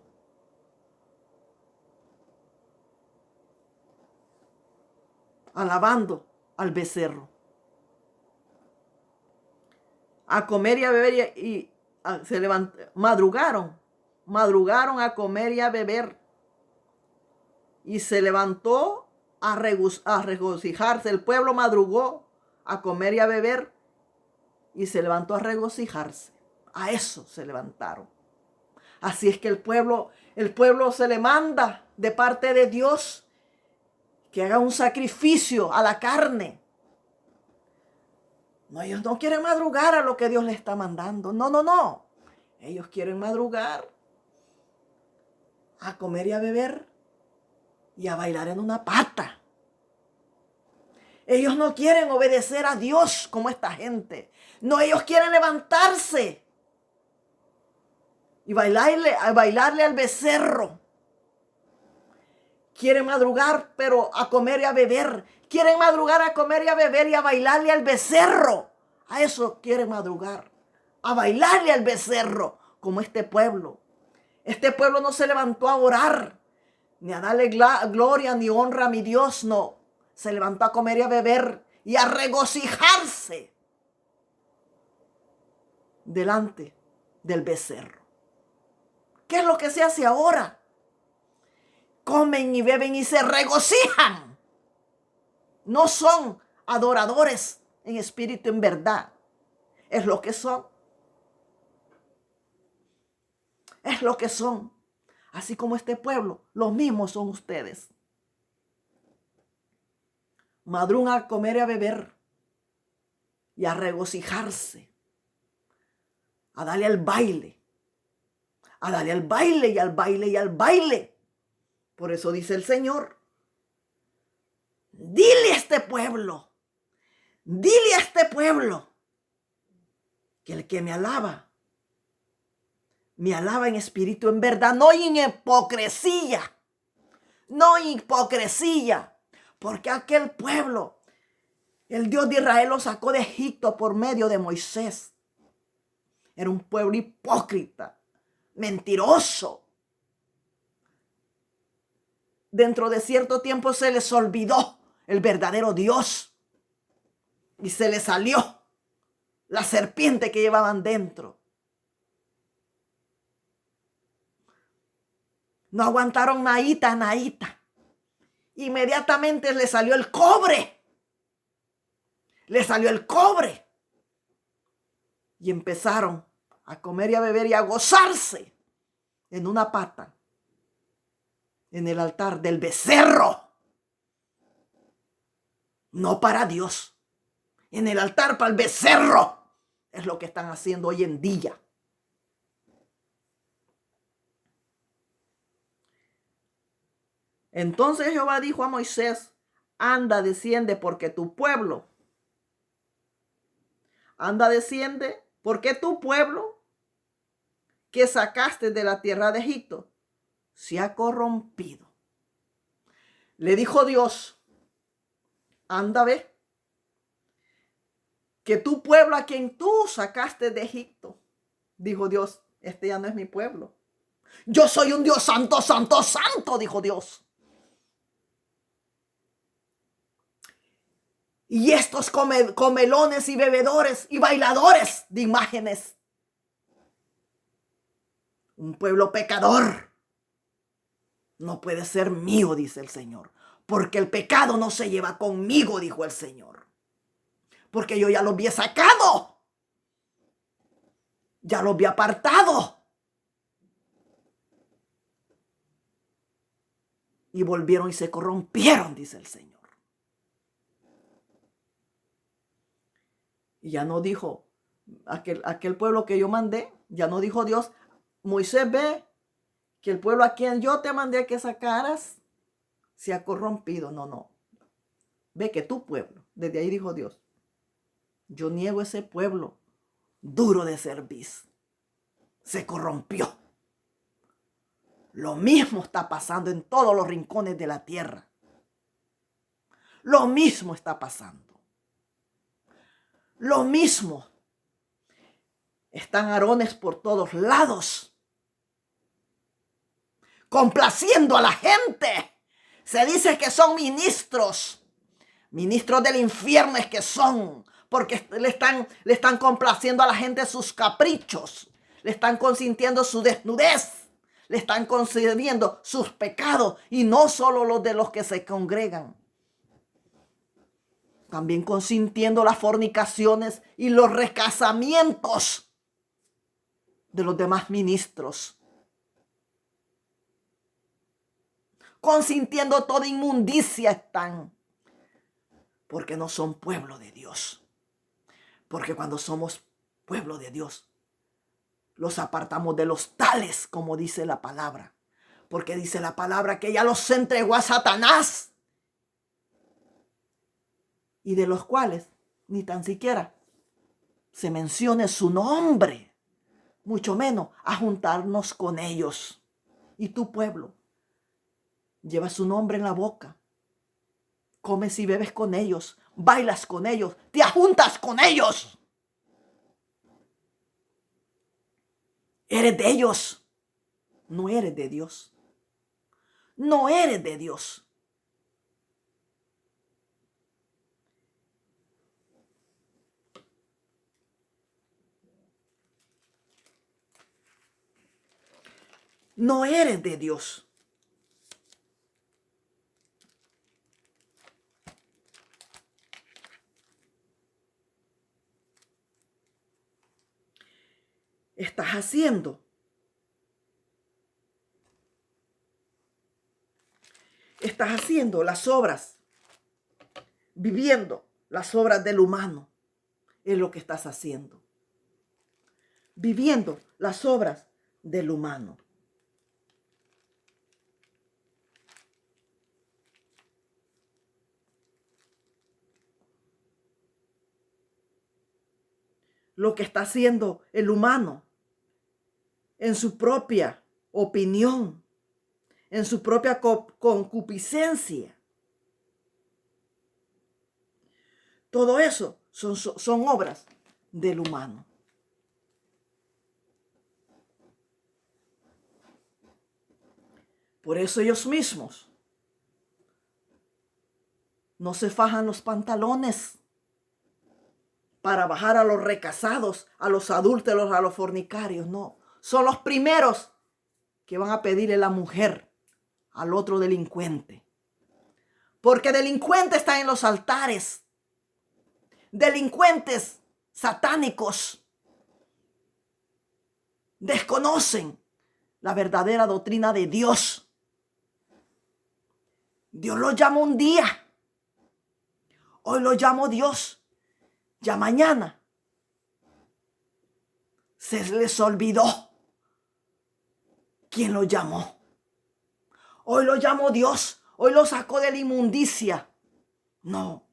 Alabando al becerro. A comer y a beber se levantaron. Madrugaron a comer y a beber. Y se levantó a regocijarse. El pueblo madrugó a comer y a beber. Y se levantó a regocijarse. A eso se levantaron. Así es que el pueblo se le manda de parte de Dios que haga un sacrificio a la carne. No, ellos no quieren madrugar a lo que Dios les está mandando. No. Ellos quieren madrugar a comer y a beber y a bailar en una pata. Ellos no quieren obedecer a Dios como esta gente. No, ellos quieren levantarse y bailarle al becerro. Quieren madrugar, pero a comer y a beber. Quieren madrugar a comer y a beber y a bailarle al becerro. A eso quieren madrugar. A bailarle al becerro, como este pueblo. Este pueblo no se levantó a orar, ni a darle gloria ni honra a mi Dios, no. Se levantó a comer y a beber y a regocijarse delante del becerro. ¿Qué es lo que se hace ahora? Comen y beben y se regocijan. No son adoradores en espíritu, en verdad. Es lo que son. Es lo que son. Así como este pueblo, los mismos son ustedes. Madrugan a comer y a beber y a regocijarse. A darle al baile. A darle al baile y al baile y al baile. Por eso dice el Señor, dile a este pueblo que el que me alaba en espíritu, en verdad, no en hipocresía. No en hipocresía. Porque aquel pueblo, el Dios de Israel lo sacó de Egipto por medio de Moisés. Era un pueblo hipócrita, mentiroso. Dentro de cierto tiempo se les olvidó el verdadero Dios y se les salió la serpiente que llevaban dentro. No aguantaron naíta. Inmediatamente le salió el cobre. Y empezaron a comer y a beber y a gozarse en una pata. En el altar del becerro. No para Dios. En el altar para el becerro. Es lo que están haciendo hoy en día. Entonces Jehová dijo a Moisés, anda, desciende, porque tu pueblo que sacaste de la tierra de Egipto se ha corrompido. Le dijo Dios, anda, ve, que tu pueblo a quien tú sacaste de Egipto, dijo Dios, este ya no es mi pueblo. Yo soy un Dios santo, santo, santo, dijo Dios. Y estos comelones y bebedores y bailadores de imágenes, un pueblo pecador, no puede ser mío, dice el Señor. Porque el pecado no se lleva conmigo, dijo el Señor. Porque yo ya los había sacado. Ya los había apartado. Y volvieron y se corrompieron, dice el Señor. Y ya no dijo, aquel pueblo que yo mandé, ya no dijo Dios, Moisés, ve que el pueblo a quien yo te mandé que sacaras se ha corrompido. No. Ve que tu pueblo, desde ahí dijo Dios, yo niego ese pueblo duro de cerviz. Se corrompió. Lo mismo está pasando en todos los rincones de la tierra. Lo mismo está pasando. Lo mismo. Están varones por todos lados, complaciendo a la gente. Se dice que son ministros del infierno es que son, porque le están complaciendo a la gente sus caprichos, le están consintiendo su desnudez, le están concediendo sus pecados, y no solo los de los que se congregan, también consintiendo las fornicaciones y los recasamientos de los demás ministros, consintiendo toda inmundicia están, porque no son pueblo de Dios. Porque cuando somos pueblo de Dios, los apartamos de los tales, como dice la palabra. Porque dice la palabra que ella los entregó a Satanás, y de los cuales ni tan siquiera se mencione su nombre, mucho menos a juntarnos con ellos. Y tu pueblo lleva su nombre en la boca, comes y bebes con ellos, bailas con ellos, te ajuntas con ellos. Eres de ellos, no eres de Dios. No eres de Dios. No eres de Dios. Estás haciendo las obras, viviendo las obras del humano. Es lo que estás haciendo. Viviendo las obras del humano. Lo que está haciendo el humano en su propia opinión, en su propia concupiscencia. Todo eso son obras del humano. Por eso ellos mismos no se fajan los pantalones para bajar a los recasados, a los adúlteros, a los fornicarios. No, son los primeros que van a pedirle la mujer al otro delincuente. Porque delincuentes están en los altares. Delincuentes satánicos desconocen la verdadera doctrina de Dios. Dios lo llamó un día. Hoy lo llamó Dios. Ya mañana se les olvidó quién lo llamó. Hoy lo llamó Dios. Hoy lo sacó de la inmundicia. No.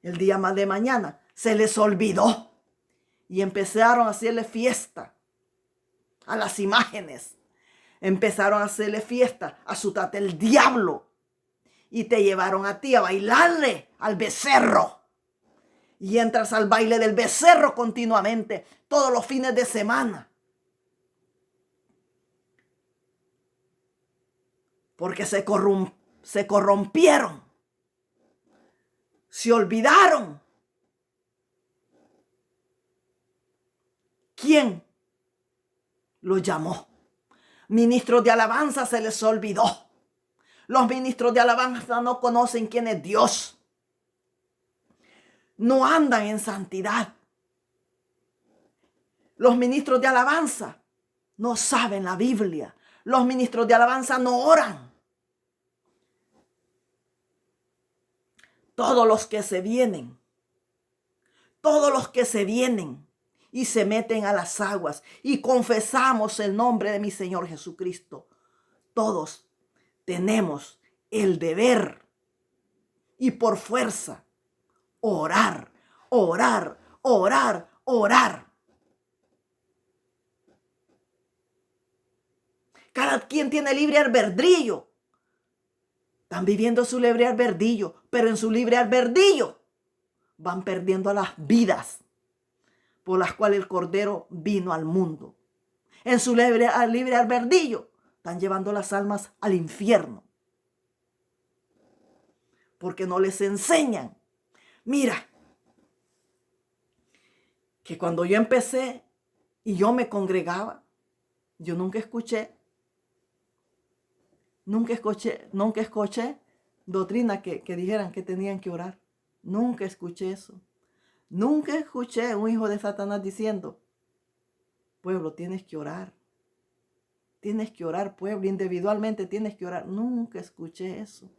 El día más de mañana se les olvidó. Y empezaron a hacerle fiesta a las imágenes. Empezaron a hacerle fiesta a su tate el diablo. Y te llevaron a ti a bailarle al becerro. Y entras al baile del becerro continuamente, todos los fines de semana. Porque se corrompieron. Se olvidaron. ¿Quién lo llamó? Ministros de alabanza se les olvidó. Los ministros de alabanza no conocen quién es Dios. No andan en santidad. Los ministros de alabanza no saben la Biblia. Los ministros de alabanza no oran. Todos los que se vienen y se meten a las aguas y confesamos el nombre de mi Señor Jesucristo, todos tenemos el deber y por fuerza orar, orar, orar, orar. Cada quien tiene libre albedrío. Están viviendo su libre albedrío, pero en su libre albedrío van perdiendo las vidas. por las cuales el Cordero vino al mundo. En su libre albedrío están llevando las almas al infierno. Porque no les enseñan. Mira, que cuando yo empecé y yo me congregaba, yo nunca escuché doctrina que dijeran que tenían que orar. Nunca escuché eso. Nunca escuché un hijo de Satanás diciendo, pueblo, tienes que orar. Tienes que orar, pueblo, individualmente tienes que orar. Nunca escuché eso.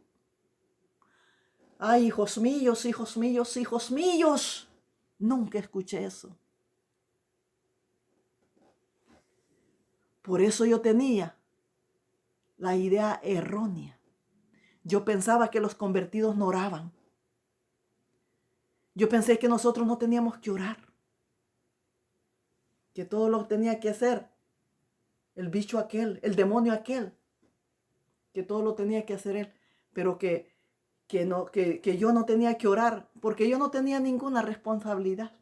Ay, hijos míos, hijos míos, hijos míos. Nunca escuché eso. Por eso yo tenía la idea errónea. Yo pensaba que los convertidos no oraban. Yo pensé que nosotros no teníamos que orar. Que todo lo tenía que hacer el bicho aquel, el demonio aquel. Que todo lo tenía que hacer él. Pero que yo no tenía que orar. Porque yo no tenía ninguna responsabilidad.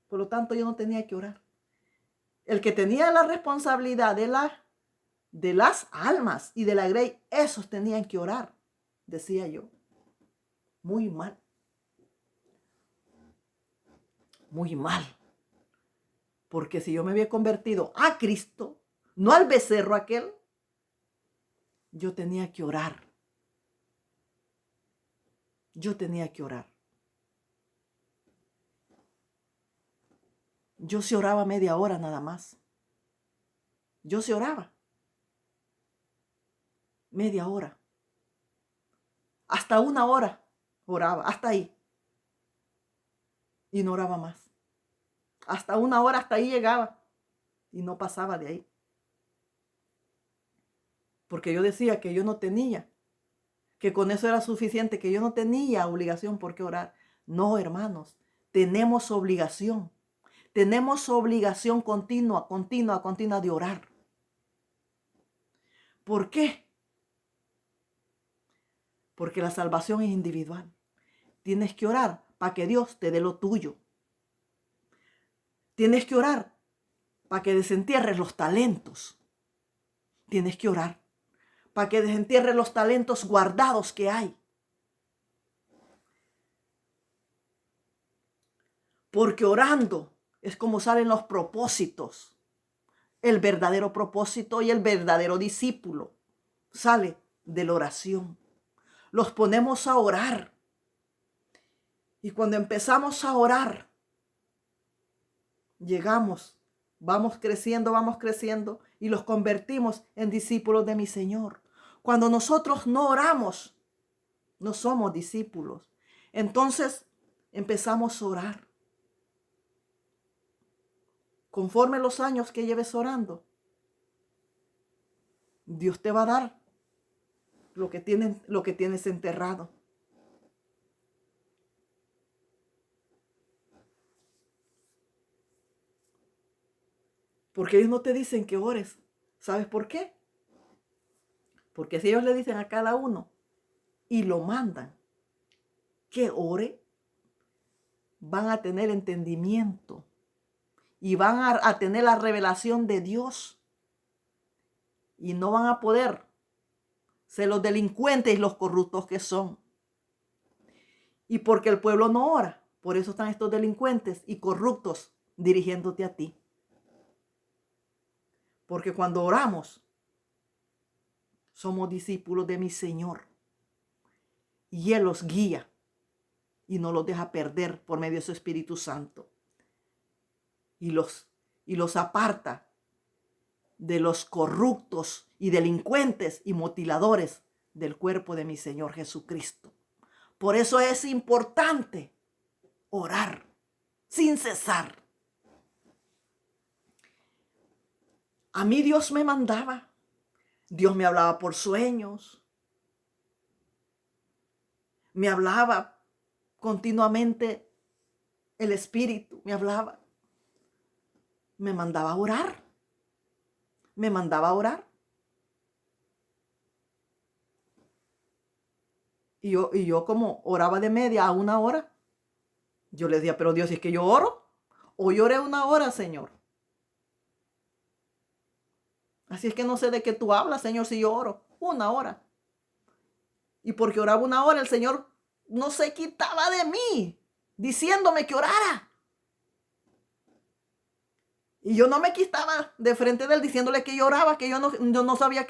Por lo tanto, yo no tenía que orar. El que tenía la responsabilidad de las almas y de la grey, esos tenían que orar, decía yo. Muy mal. Muy mal. Porque si yo me había convertido a Cristo, no al becerro aquel, yo tenía que orar. Yo tenía que orar. Yo se oraba media hora nada más. Yo se oraba. Media hora. Hasta una hora oraba, hasta ahí. Y no oraba más. Hasta una hora, hasta ahí llegaba. Y no pasaba de ahí. Porque yo decía que yo no tenía, que con eso era suficiente, que yo no tenía obligación por qué orar. No, hermanos, tenemos obligación. Tenemos obligación continua de orar. ¿Por qué? Porque la salvación es individual. Tienes que orar para que Dios te dé lo tuyo. Tienes que orar para que desentierres los talentos. Tienes que orar para que desentierres los talentos guardados que hay. Porque orando es como salen los propósitos. El verdadero propósito y el verdadero discípulo sale de la oración. Los ponemos a orar. Y cuando empezamos a orar, vamos creciendo y los convertimos en discípulos de mi Señor. Cuando nosotros no oramos, no somos discípulos. Entonces empezamos a orar. Conforme los años que lleves orando, Dios te va a dar lo que tienes enterrado. Porque ellos no te dicen que ores. ¿Sabes por qué? Porque si ellos le dicen a cada uno y lo mandan que ore, van a tener entendimiento y van a tener la revelación de Dios y no van a poder ser los delincuentes y los corruptos que son. Y porque el pueblo no ora, por eso están estos delincuentes y corruptos dirigiéndote a ti. Porque cuando oramos, somos discípulos de mi Señor. Y Él los guía y no los deja perder por medio de su Espíritu Santo. Y los aparta de los corruptos y delincuentes y mutiladores del cuerpo de mi Señor Jesucristo. Por eso es importante orar sin cesar. A mí Dios me mandaba. Dios me hablaba por sueños. Me hablaba continuamente. El Espíritu me hablaba. Me mandaba a orar. Me mandaba a orar. Y yo como oraba de media a una hora. Yo le decía, pero Dios, ¿es que yo oro? Hoy oré 1 hora, Señor. Así es que no sé de qué tú hablas, Señor, si yo oro 1 hora. Y porque oraba 1 hora, el Señor no se quitaba de mí, diciéndome que orara. Y yo no me quitaba de frente de él diciéndole que yo oraba, que yo no sabía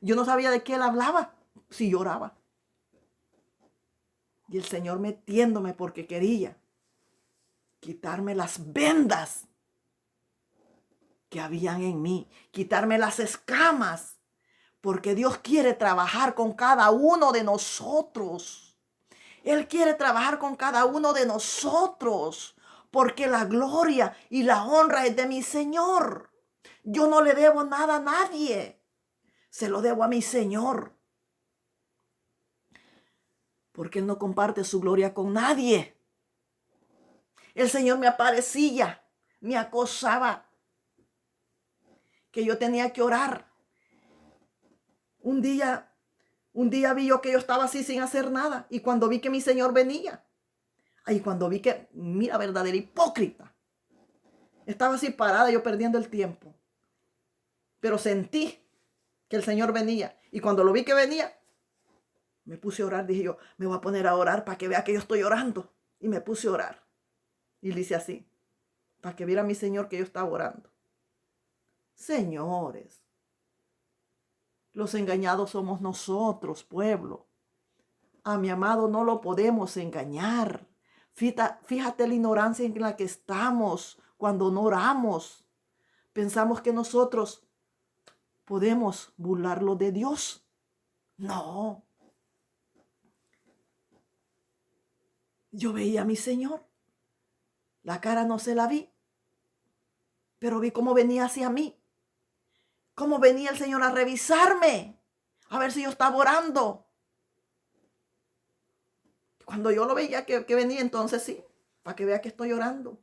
yo no sabía de qué él hablaba si yo oraba. Y el Señor metiéndome porque quería quitarme las vendas que habían en mí, quitarme las escamas, porque Dios quiere trabajar con cada uno de nosotros. Él quiere trabajar con cada uno de nosotros, porque la gloria y la honra es de mi Señor. Yo no le debo nada a nadie, se lo debo a mi Señor, porque Él no comparte su gloria con nadie. El Señor me aparecía, me acosaba, que yo tenía que orar. Un día vi yo que yo estaba así sin hacer nada. Y cuando vi que mi Señor venía, ahí cuando vi que, mira, verdadera hipócrita, estaba así parada, yo perdiendo el tiempo. Pero sentí que el Señor venía. Y cuando lo vi que venía, me puse a orar. Dije yo, me voy a poner a orar para que vea que yo estoy orando. Y me puse a orar. Y le hice así, para que viera mi Señor que yo estaba orando. Señores, los engañados somos nosotros, pueblo. A mi amado no lo podemos engañar. Fíjate la ignorancia en la que estamos cuando no oramos. Pensamos que nosotros podemos burlarlo de Dios. No. Yo veía a mi Señor. La cara no se la vi, pero vi cómo venía hacia mí. Cómo venía el Señor a revisarme, a ver si yo estaba orando. Cuando yo lo veía que venía, entonces sí, para que vea que estoy orando.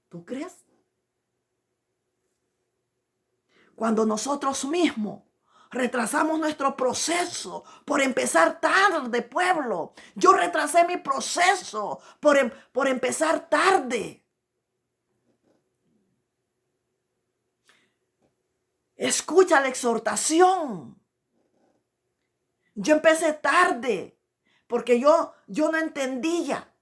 ¿Tú crees? Cuando nosotros mismos retrasamos nuestro proceso por empezar tarde, pueblo. Yo retrasé mi proceso por empezar tarde. Escucha la exhortación. Yo empecé tarde porque yo no entendía.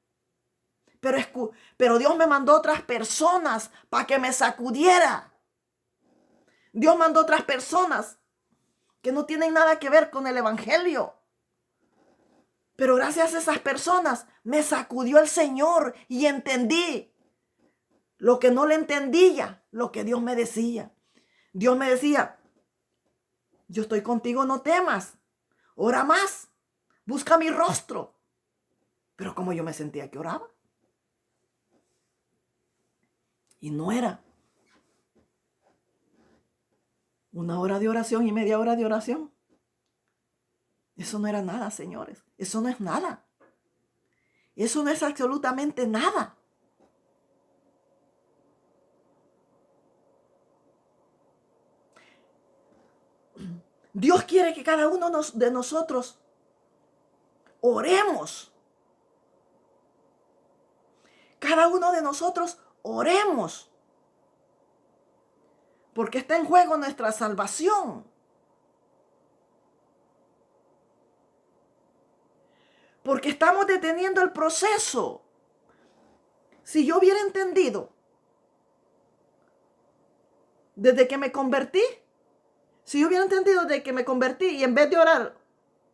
Pero Dios me mandó otras personas para que me sacudiera. Dios mandó otras personas que no tienen nada que ver con el evangelio. Pero gracias a esas personas me sacudió el Señor y entendí lo que no le entendía, lo que Dios me decía. Dios me decía, yo estoy contigo, no temas, ora más, busca mi rostro. Pero como yo me sentía que oraba. Y no era 1 hora de oración y media hora de oración. Eso no era nada, señores. Eso no es nada. Eso no es absolutamente nada. Dios quiere que cada uno de nosotros oremos. Cada uno de nosotros oremos. Porque está en juego nuestra salvación. Porque estamos deteniendo el proceso. Si yo hubiera entendido desde que me convertí, si yo hubiera entendido desde que me convertí y en vez de orar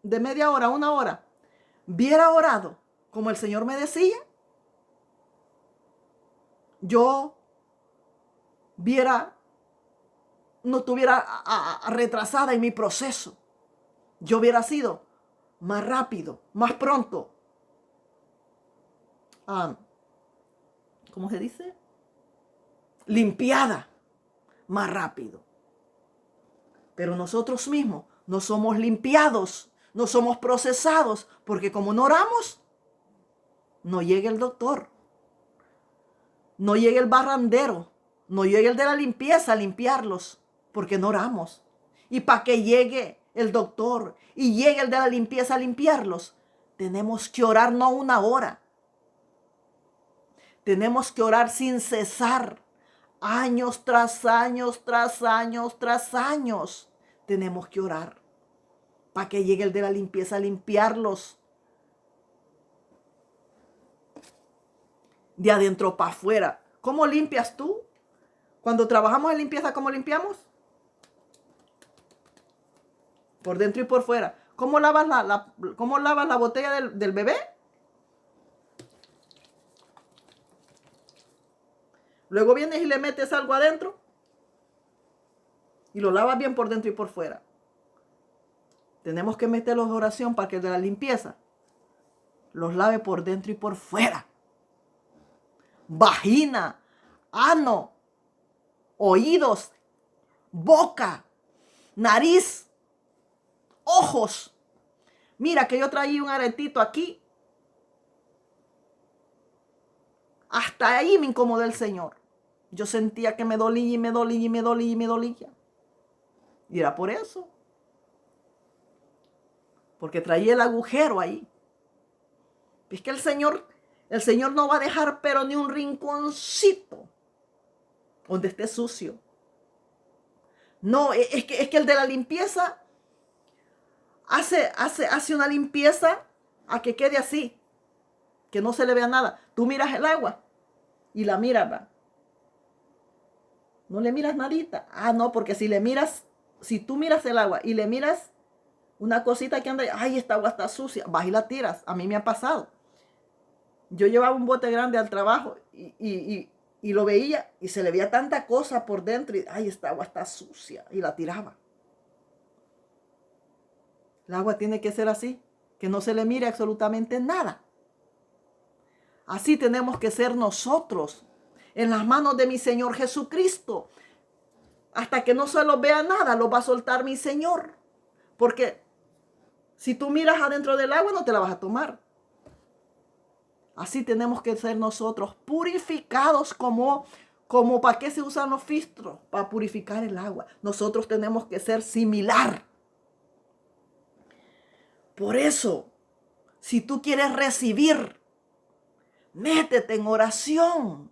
de media hora a 1 hora, hubiera orado como el Señor me decía, yo no estuviera retrasada en mi proceso. Yo hubiera sido más rápido, más pronto. ¿Cómo se dice? Limpiada más rápido. Pero nosotros mismos no somos limpiados, no somos procesados, porque como no oramos, no llega el doctor, no llega el barrandero, no llega el de la limpieza a limpiarlos, porque no oramos. Y para que llegue el doctor y llega el de la limpieza a limpiarlos, tenemos que orar no 1 hora. Tenemos que orar sin cesar. Años tras años, tras años, tras años. Tenemos que orar para que llegue el de la limpieza a limpiarlos. De adentro para afuera. ¿Cómo limpias tú? Cuando trabajamos en limpieza, ¿cómo limpiamos? Por dentro y por fuera. ¿Cómo lavas la botella del bebé? Luego vienes y le metes algo adentro y lo lavas bien por dentro y por fuera. Tenemos que meterlos en oración para que el de la limpieza los lave por dentro y por fuera. Vagina, ano, oídos, boca, nariz, ojos. Mira que yo traía un aretito aquí. Hasta ahí me incomodó el Señor. Yo sentía que me dolía y me dolía y me dolía y me dolía. Y era por eso. Porque traía el agujero ahí. Es que el Señor no va a dejar pero ni un rinconcito donde esté sucio. No, es que el de la limpieza hace una limpieza a que quede así, que no se le vea nada. Tú miras el agua y la miras, va. No le miras nadita. Ah, no, porque si tú miras el agua y le miras una cosita que anda, ay, esta agua está sucia, vas y la tiras. A mí me ha pasado. Yo llevaba un bote grande al trabajo y lo veía y se le veía tanta cosa por dentro y, ay, esta agua está sucia, y la tiraba. El agua tiene que ser así, que no se le mire absolutamente nada. Así tenemos que ser nosotros, en las manos de mi Señor Jesucristo. Hasta que no se los vea nada, los va a soltar mi Señor. Porque si tú miras adentro del agua, no te la vas a tomar. Así tenemos que ser nosotros, purificados como ¿para qué se usan los filtros? Para purificar el agua. Nosotros tenemos que ser similar. Por eso, si tú quieres recibir, métete en oración.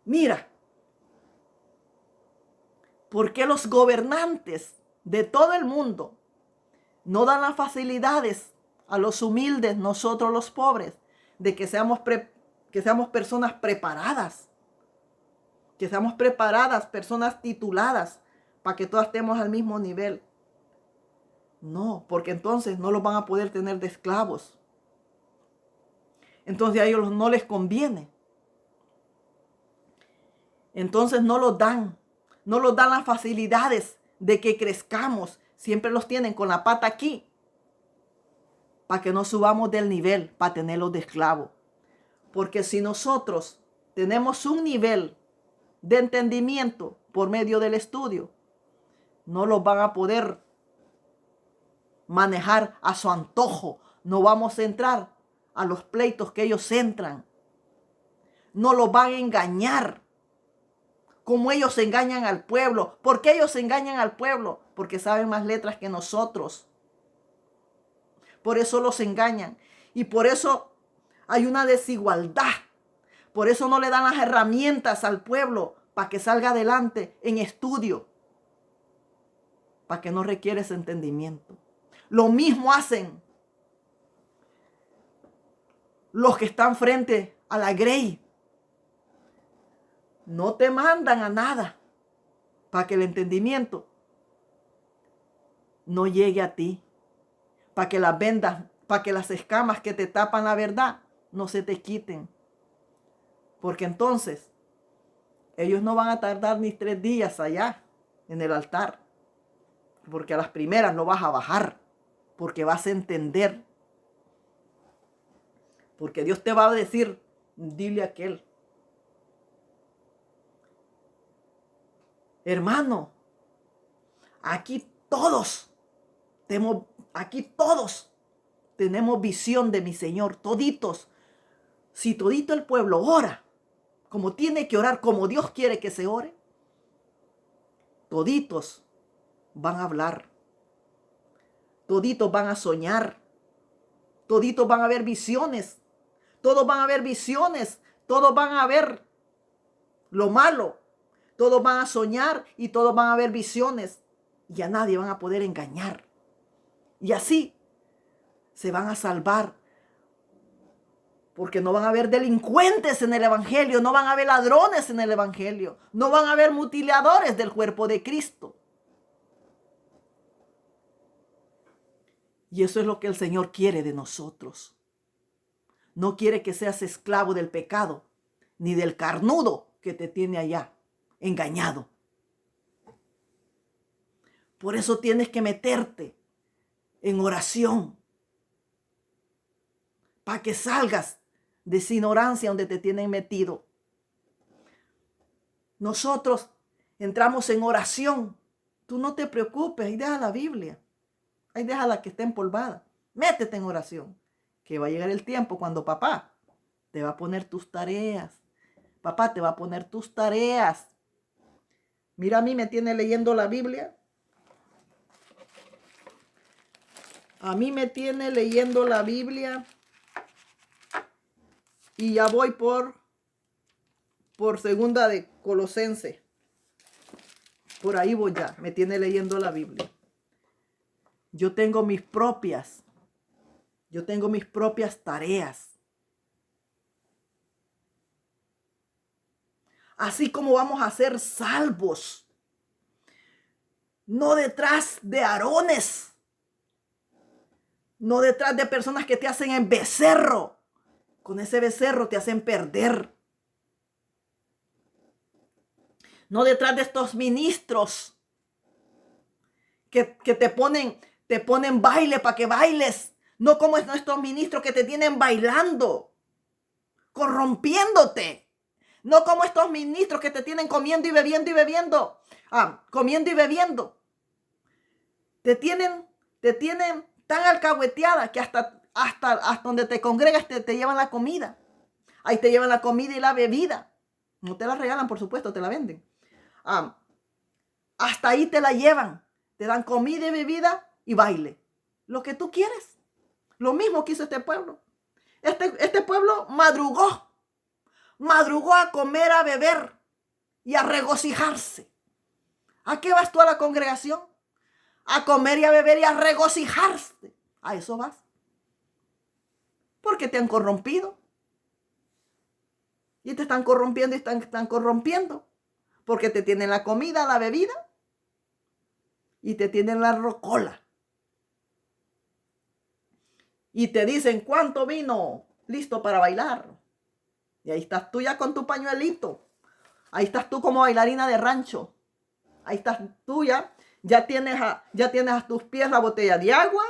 Mira, ¿por qué los gobernantes de todo el mundo no dan las facilidades a los humildes, nosotros los pobres, de que seamos personas preparadas? Que seamos preparadas, personas tituladas, para que todas estemos al mismo nivel. No, porque entonces no los van a poder tener de esclavos. Entonces a ellos no les conviene. Entonces no los dan las facilidades de que crezcamos. Siempre los tienen con la pata aquí, para que no subamos del nivel, para tenerlos de esclavo. Porque si nosotros tenemos un nivel de entendimiento por medio del estudio, no los van a poder manejar a su antojo. No vamos a entrar a los pleitos que ellos entran. No los van a engañar como ellos engañan al pueblo. ¿Por qué ellos engañan al pueblo? Porque saben más letras que nosotros. Por eso los engañan. Y por eso hay una desigualdad. Por eso no le dan las herramientas al pueblo para que salga adelante en estudio. Para que no requiere ese entendimiento. Lo mismo hacen los que están frente a la grey. No te mandan a nada para que el entendimiento no llegue a ti. Para que las vendas, para que las escamas que te tapan la verdad no se te quiten. Porque entonces ellos no van a tardar ni 3 días allá en el altar. Porque a las primeras no vas a bajar. Porque vas a entender. Porque Dios te va a decir, dile a aquel. Hermano, aquí todos tenemos visión de mi Señor, toditos. Si todito el pueblo ora, como tiene que orar, como Dios quiere que se ore, toditos van a hablar. Toditos van a soñar. Toditos van a ver visiones. Todos van a ver visiones. Todos van a ver lo malo. Todos van a soñar y todos van a ver visiones. Y a nadie van a poder engañar. Y así se van a salvar. Porque no van a haber delincuentes en el evangelio. No van a haber ladrones en el evangelio. No van a haber mutiladores del cuerpo de Cristo. Y eso es lo que el Señor quiere de nosotros. No quiere que seas esclavo del pecado, ni del carnudo que te tiene allá, engañado. Por eso tienes que meterte en oración, para que salgas de esa ignorancia donde te tienen metido. Nosotros entramos en oración. Tú no te preocupes, ahí deja la Biblia. Ahí déjala que esté empolvada. Métete en oración. Que va a llegar el tiempo cuando papá te va a poner tus tareas. Papá te va a poner tus tareas. Mira, a mí me tiene leyendo la Biblia. A mí me tiene leyendo la Biblia. Y ya voy por segunda de Colosense. Por ahí voy ya. Me tiene leyendo la Biblia. Yo tengo mis propias tareas. Así como vamos a ser salvos. No detrás de Aarones. No detrás de personas que te hacen en becerro. Con ese becerro te hacen perder. No detrás de estos ministros que te ponen baile para que bailes. No como estos ministros que te tienen bailando, corrompiéndote. No como estos ministros que te tienen comiendo y bebiendo y bebiendo. Comiendo y bebiendo. Te tienen tan alcahueteada que hasta donde te congregas te llevan la comida. Ahí te llevan la comida y la bebida. No te la regalan, por supuesto, te la venden. Hasta ahí te la llevan. Te dan comida y bebida y baile. Lo que tú quieres. Lo mismo que hizo este pueblo. Este pueblo madrugó. Madrugó a comer, a beber y a regocijarse. ¿A qué vas tú a la congregación? A comer y a beber y a regocijarse. A eso vas. Porque te han corrompido. Y te están corrompiendo y están corrompiendo. Porque te tienen la comida, la bebida. Y te tienen la rocola. Y te dicen, ¿cuánto vino listo para bailar? Y ahí estás tú ya con tu pañuelito. Ahí estás tú como bailarina de rancho. Ahí estás tú ya. Ya tienes a tus pies la botella de agua.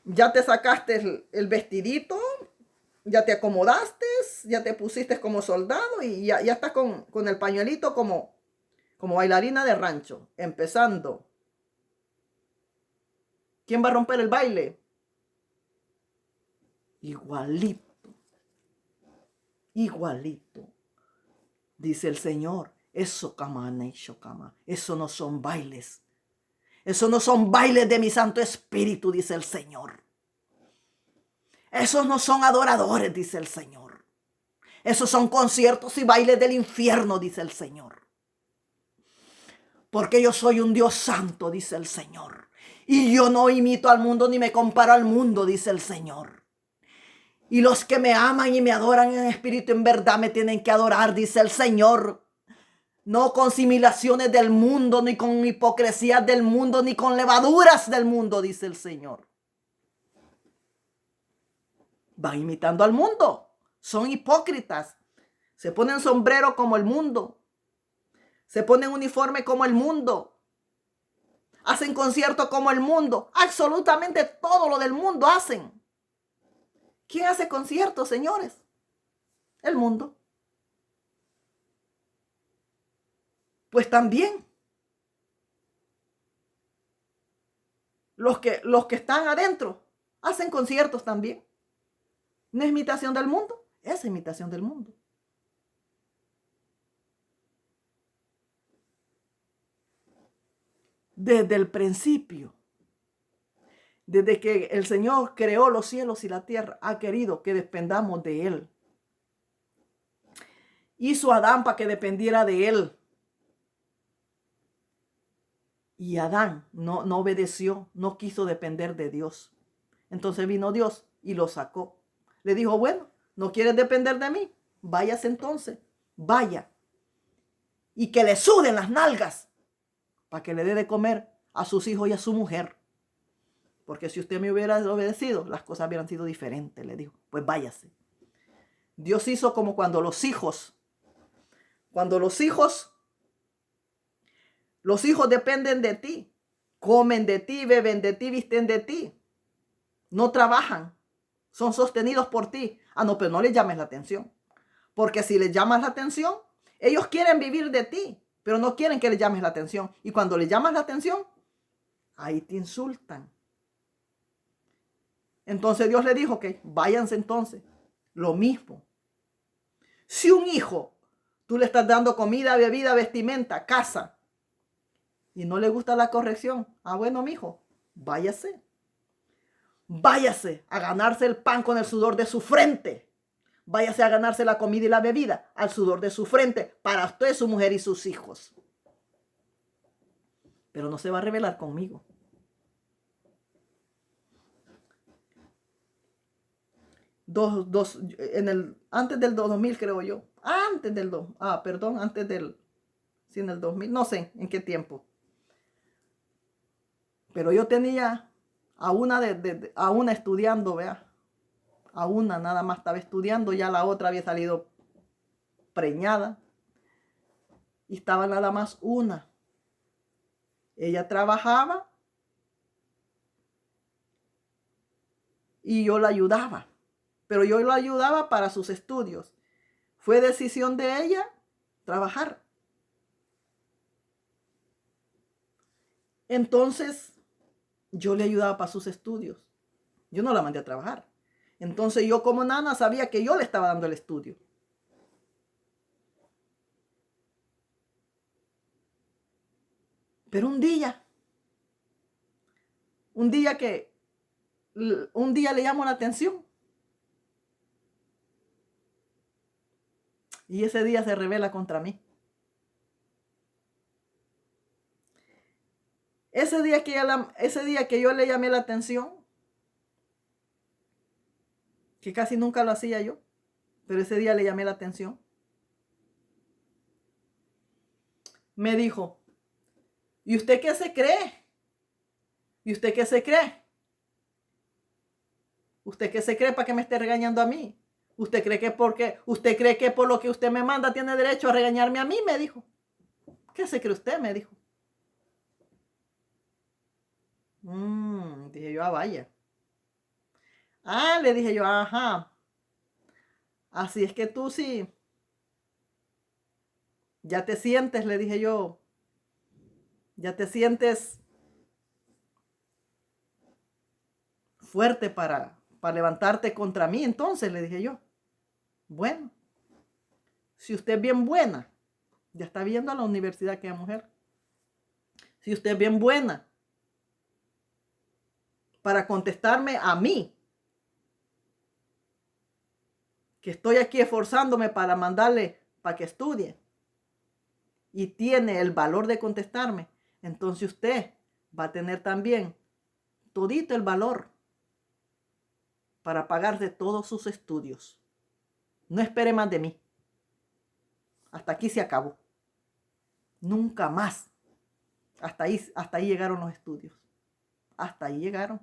Ya te sacaste el vestidito. Ya te acomodaste. Ya te pusiste como soldado. Y ya estás con el pañuelito como bailarina de rancho. Empezando. ¿Quién va a romper el baile? Igualito. Igualito. Dice el Señor. Eso no son bailes. Eso no son bailes de mi Santo Espíritu, dice el Señor. Esos no son adoradores, dice el Señor. Esos son conciertos y bailes del infierno, dice el Señor. Porque yo soy un Dios santo, dice el Señor. Y yo no imito al mundo ni me comparo al mundo, dice el Señor. Y los que me aman y me adoran en espíritu, en verdad me tienen que adorar, dice el Señor. No con simulaciones del mundo, ni con hipocresías del mundo, ni con levaduras del mundo, dice el Señor. Van imitando al mundo. Son hipócritas. Se ponen sombrero como el mundo. Se ponen uniforme como el mundo. Hacen concierto como el mundo. Absolutamente todo lo del mundo hacen. ¿Quién hace conciertos, señores? El mundo. Pues también los que están adentro hacen conciertos también. ¿No es imitación del mundo? Es imitación del mundo. desde el principio, desde que el Señor creó los cielos y la tierra, ha querido que dependamos de Él. Hizo a Adán para que dependiera de Él. Y Adán no obedeció, no quiso depender de Dios. Entonces vino Dios y lo sacó. Le dijo, bueno, ¿no quieres depender de mí? Váyase entonces, vaya. Y que le suden las nalgas para que le dé de comer a sus hijos y a su mujer. Porque si usted me hubiera obedecido, las cosas hubieran sido diferentes, le dijo. Pues váyase. Dios hizo como cuando los hijos dependen de ti, comen de ti, beben de ti, visten de ti, no trabajan, son sostenidos por ti. Ah, no, pero no les llames la atención. Porque si les llamas la atención, ellos quieren vivir de ti, pero no quieren que les llames la atención. Y cuando les llamas la atención, ahí te insultan. Entonces Dios le dijo que váyanse entonces. Lo mismo. Si un hijo, tú le estás dando comida, bebida, vestimenta, casa, y no le gusta la corrección, ah, bueno, mijo, váyase. Váyase a ganarse el pan con el sudor de su frente. Váyase a ganarse la comida y la bebida al sudor de su frente para usted, su mujer y sus hijos. Pero no se va a rebelar conmigo. Antes del 2000 creo yo. Antes del en el 2000, no sé en qué tiempo. Pero yo tenía a una estudiando, vea. A una nada más estaba estudiando, ya la otra había salido preñada. Y estaba nada más una. Ella trabajaba y yo la ayudaba. Pero yo la ayudaba para sus estudios. Fue decisión de ella trabajar. Entonces, yo le ayudaba para sus estudios. Yo no la mandé a trabajar. Entonces, yo como nana sabía que yo le estaba dando el estudio. Pero un día le llamó la atención. Y ese día se rebela contra mí. Ese día que yo le llamé la atención, que casi nunca lo hacía yo, pero ese día le llamé la atención. Me dijo, ¿y usted qué se cree? ¿Y usted qué se cree? ¿Usted qué se cree para que me esté regañando a mí? ¿Usted cree que por lo que usted me manda tiene derecho a regañarme a mí? Me dijo. ¿Qué se cree usted? Me dijo. Dije yo, vaya. Le dije yo, ajá. Así es que tú sí. Ya te sientes, le dije yo. Ya te sientes fuerte para levantarte contra mí. Entonces le dije yo, bueno, si usted es bien buena, ya está viendo a la universidad que es mujer. Si usted es bien buena para contestarme a mí, que estoy aquí esforzándome para mandarle para que estudie, y tiene el valor de contestarme, entonces usted va a tener también todito el valor para pagarse todos sus estudios. No espere más de mí. Hasta aquí se acabó. Nunca más. Hasta ahí llegaron los estudios. Hasta ahí llegaron.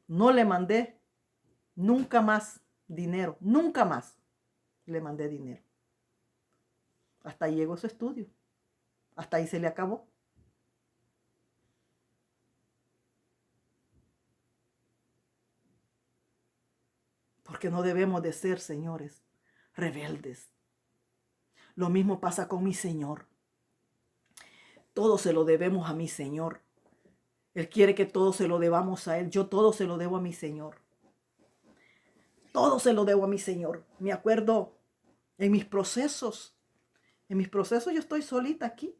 No le mandé nunca más dinero. Nunca más le mandé dinero. Hasta ahí llegó su estudio. Hasta ahí se le acabó. Porque no debemos de ser, señores, rebeldes. Lo mismo pasa con mi Señor. Todo se lo debemos a mi Señor. Él quiere que todo se lo debamos a Él. Yo todo se lo debo a mi Señor. Todo se lo debo a mi Señor. Me acuerdo en mis procesos En mis procesos yo estoy solita aquí.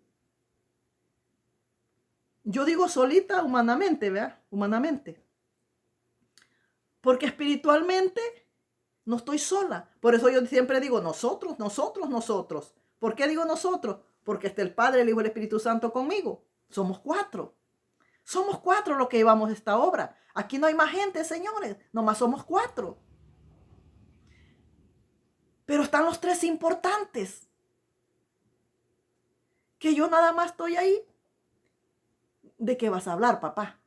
Yo digo solita humanamente, ¿verdad? Humanamente. Porque espiritualmente no estoy sola. Por eso yo siempre digo nosotros, nosotros, nosotros. ¿Por qué digo nosotros? Porque está el Padre, el Hijo y el Espíritu Santo conmigo. Somos 4. Somos 4 los que llevamos esta obra. Aquí no hay más gente, señores. Nomás somos 4. Pero están los 3 importantes. Que yo nada más estoy ahí. ¿De qué vas a hablar, papá?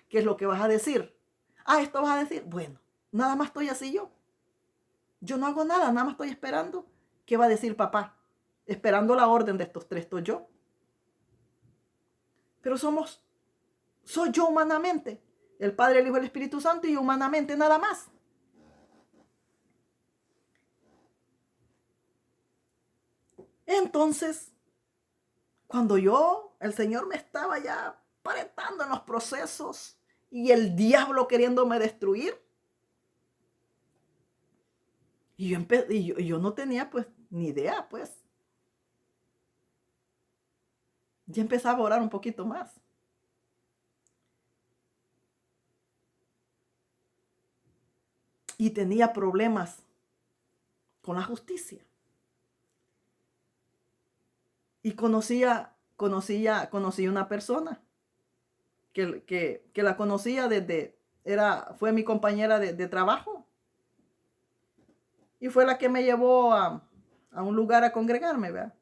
¿Qué es lo que vas a decir? Ah, esto vas a decir. Bueno, nada más estoy así yo. Yo no hago nada, nada más estoy esperando. ¿Qué va a decir papá? Esperando la orden de estos 3 estoy yo. Pero soy yo humanamente. El Padre, el Hijo y el Espíritu Santo y humanamente nada más. Entonces, cuando el Señor me estaba ya apretando en los procesos y el diablo queriéndome destruir, y yo no tenía pues ni idea, pues. Ya empezaba a orar un poquito más. Y tenía problemas con la justicia. Y conocí una persona que la conocía fue mi compañera de trabajo. Y fue la que me llevó a un lugar a congregarme, ¿verdad?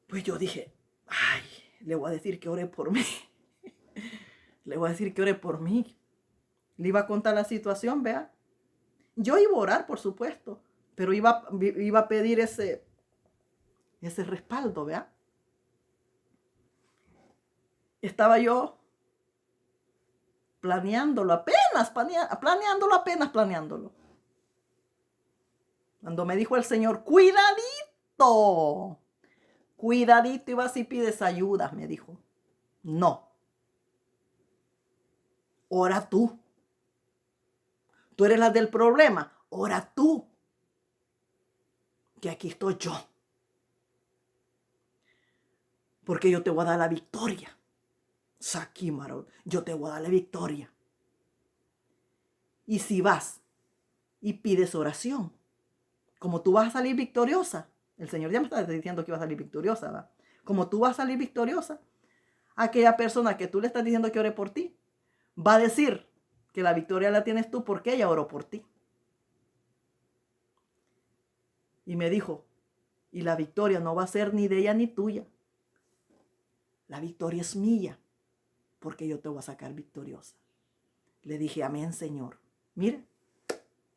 Pues yo dije, ay, le voy a decir que ore por mí. Le voy a decir que ore por mí. Le iba a contar la situación, ¿verdad? Yo iba a orar, por supuesto, pero iba a pedir ese respaldo, ¿verdad? Estaba yo planeándolo. Cuando me dijo el Señor, cuidadito, cuidadito, y vas y pides ayuda, me dijo. No, ora tú. Tú eres la del problema, ora tú. Que aquí estoy yo. Porque yo te voy a dar la victoria. Saquímaro, yo te voy a dar la victoria. Y si vas y pides oración, como tú vas a salir victoriosa, el Señor ya me está diciendo que vas a salir victoriosa, ¿verdad? Como tú vas a salir victoriosa, aquella persona que tú le estás diciendo que ore por ti, va a decir que la victoria la tienes tú porque ella oró por ti. Y me dijo, y la victoria no va a ser ni de ella ni tuya. La victoria es mía, porque yo te voy a sacar victoriosa. Le dije, amén, Señor. Mire,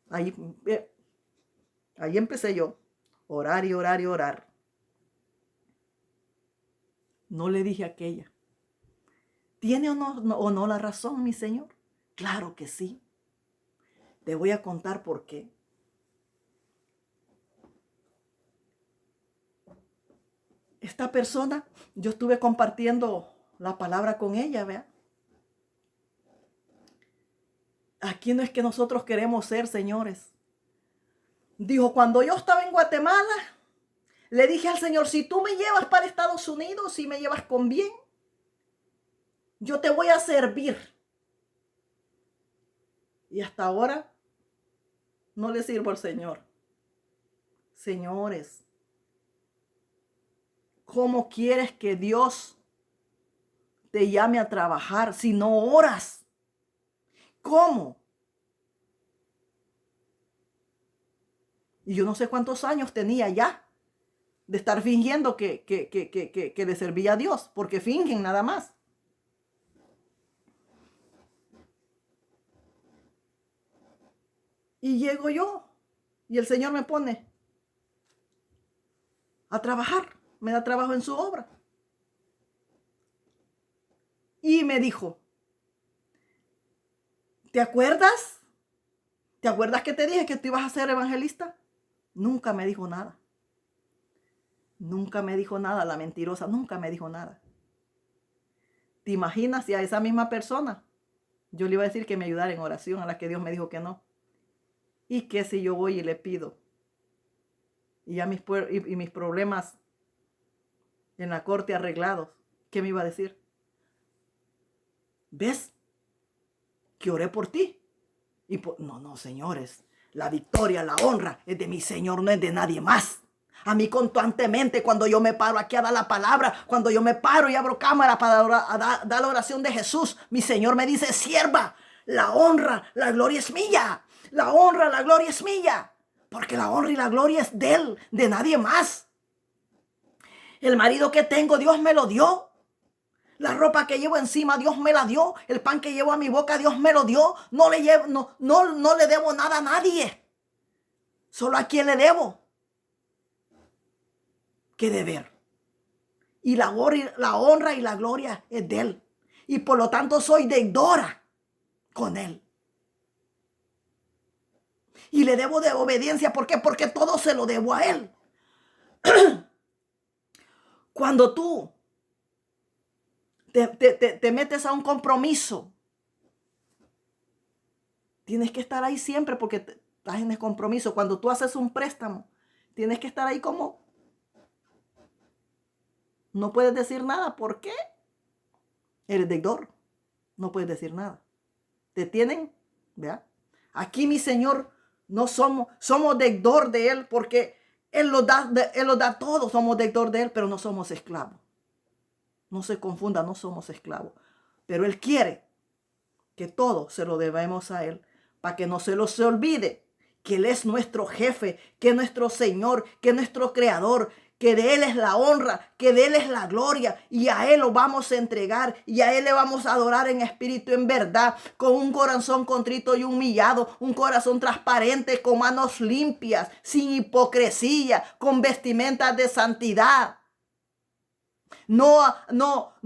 ahí empecé yo, orar y orar y orar. No le dije a aquella, ¿tiene o no la razón, mi Señor? Claro que sí. Te voy a contar por qué. Esta persona, yo estuve compartiendo la palabra con ella, ¿vea? Aquí no es que nosotros queremos ser, señores. Dijo, cuando yo estaba en Guatemala, le dije al Señor, si tú me llevas para Estados Unidos, si me llevas con bien, yo te voy a servir. Y hasta ahora no le sirvo al Señor. Señores, ¿cómo quieres que Dios te llame a trabajar si no oras? ¿Cómo? Y yo no sé cuántos años tenía ya de estar fingiendo que le servía a Dios, porque fingen nada más. Y llego yo y el Señor me pone a trabajar, me da trabajo en su obra. Y me dijo, ¿te acuerdas? ¿Te acuerdas que te dije que tú ibas a ser evangelista? Nunca me dijo nada. Nunca me dijo nada, la mentirosa, nunca me dijo nada. ¿Te imaginas si a esa misma persona yo le iba a decir que me ayudara en oración, a la que Dios me dijo que no? ¿Y qué si yo voy y le pido? y ya mis problemas en la corte arreglados, ¿qué me iba a decir? ¿Ves? Que oré por ti. No, señores. La victoria, la honra es de mi Señor, no es de nadie más. A mí constantemente cuando yo me paro aquí a dar la palabra, cuando yo me paro y abro cámara para dar la oración de Jesús, mi Señor me dice, sierva, la honra, la gloria es mía. La honra, la gloria es mía. Porque la honra y la gloria es de Él, de nadie más. El marido que tengo, Dios me lo dio. La ropa que llevo encima, Dios me la dio. El pan que llevo a mi boca, Dios me lo dio. No le debo nada a nadie. Solo a quien le debo. ¿Qué deber? Y la honra y la gloria es de Él. Y por lo tanto soy deudora con Él. Y le debo de obediencia. ¿Por qué? Porque todo se lo debo a Él. Cuando tú te metes a un compromiso, tienes que estar ahí siempre porque estás en el compromiso. Cuando tú haces un préstamo, tienes que estar ahí como... No puedes decir nada. ¿Por qué? Eres deudor. No puedes decir nada. Te tienen, ¿verdad? Aquí mi Señor no somos deudor de Él porque Él lo da todo. Somos deudor de Él, pero no somos esclavos. No se confunda, no somos esclavos. Pero Él quiere que todo se lo debemos a Él para que no se los olvide que Él es nuestro jefe, que es nuestro Señor, que es nuestro Creador, que de Él es la honra, que de Él es la gloria y a Él lo vamos a entregar y a Él le vamos a adorar en espíritu, en verdad, con un corazón contrito y humillado, un corazón transparente, con manos limpias, sin hipocresía, con vestimentas de santidad. No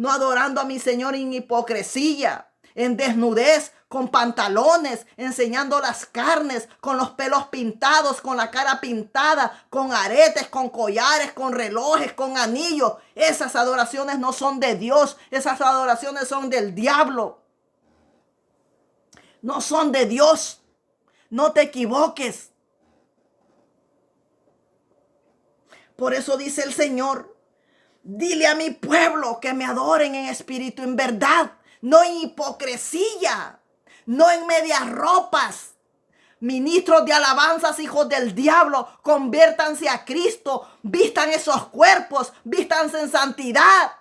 adorando a mi Señor en hipocresía, en desnudez, con pantalones, enseñando las carnes, con los pelos pintados, con la cara pintada, con aretes, con collares, con relojes, con anillos. Esas adoraciones no son de Dios, esas adoraciones son del diablo. No son de Dios. No te equivoques. Por eso dice el Señor, dile a mi pueblo que me adoren en espíritu, en verdad, no en hipocresía, no en medias ropas. Ministros de alabanzas, hijos del diablo, conviértanse a Cristo, vistan esos cuerpos, vístanse en santidad.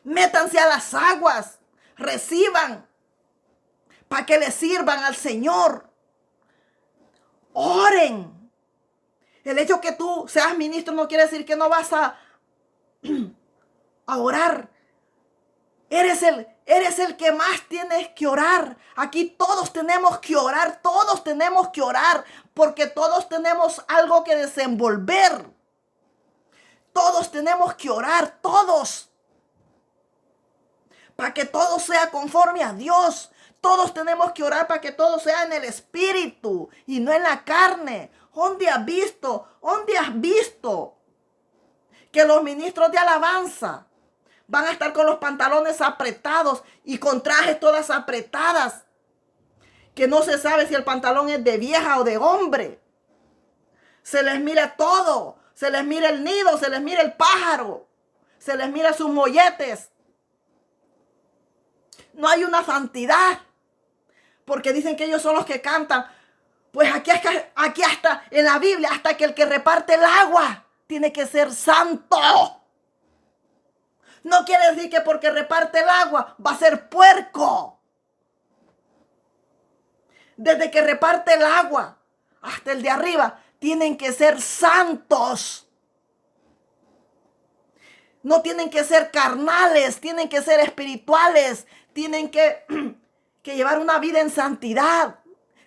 Métanse a las aguas, reciban para que le sirvan al Señor. Oren. El hecho que tú seas ministro no quiere decir que no vas a orar. Eres el que más tienes que orar. Aquí todos tenemos que orar, porque todos tenemos algo que desenvolver. Todos tenemos que orar, todos. Para que todo sea conforme a Dios. Todos tenemos que orar para que todo sea en el espíritu y no en la carne. ¿Dónde has visto que los ministros de alabanza van a estar con los pantalones apretados y con trajes todas apretadas? Que no se sabe si el pantalón es de vieja o de hombre. Se les mira todo. Se les mira el nido, se les mira el pájaro. Se les mira sus molletes. No hay una santidad. Porque dicen que ellos son los que cantan. Pues aquí hasta en la Biblia, hasta que el que reparte el agua tiene que ser santo. No quiere decir que porque reparte el agua va a ser puerco. Desde que reparte el agua hasta el de arriba tienen que ser santos. No tienen que ser carnales, tienen que ser espirituales, tienen que llevar una vida en santidad.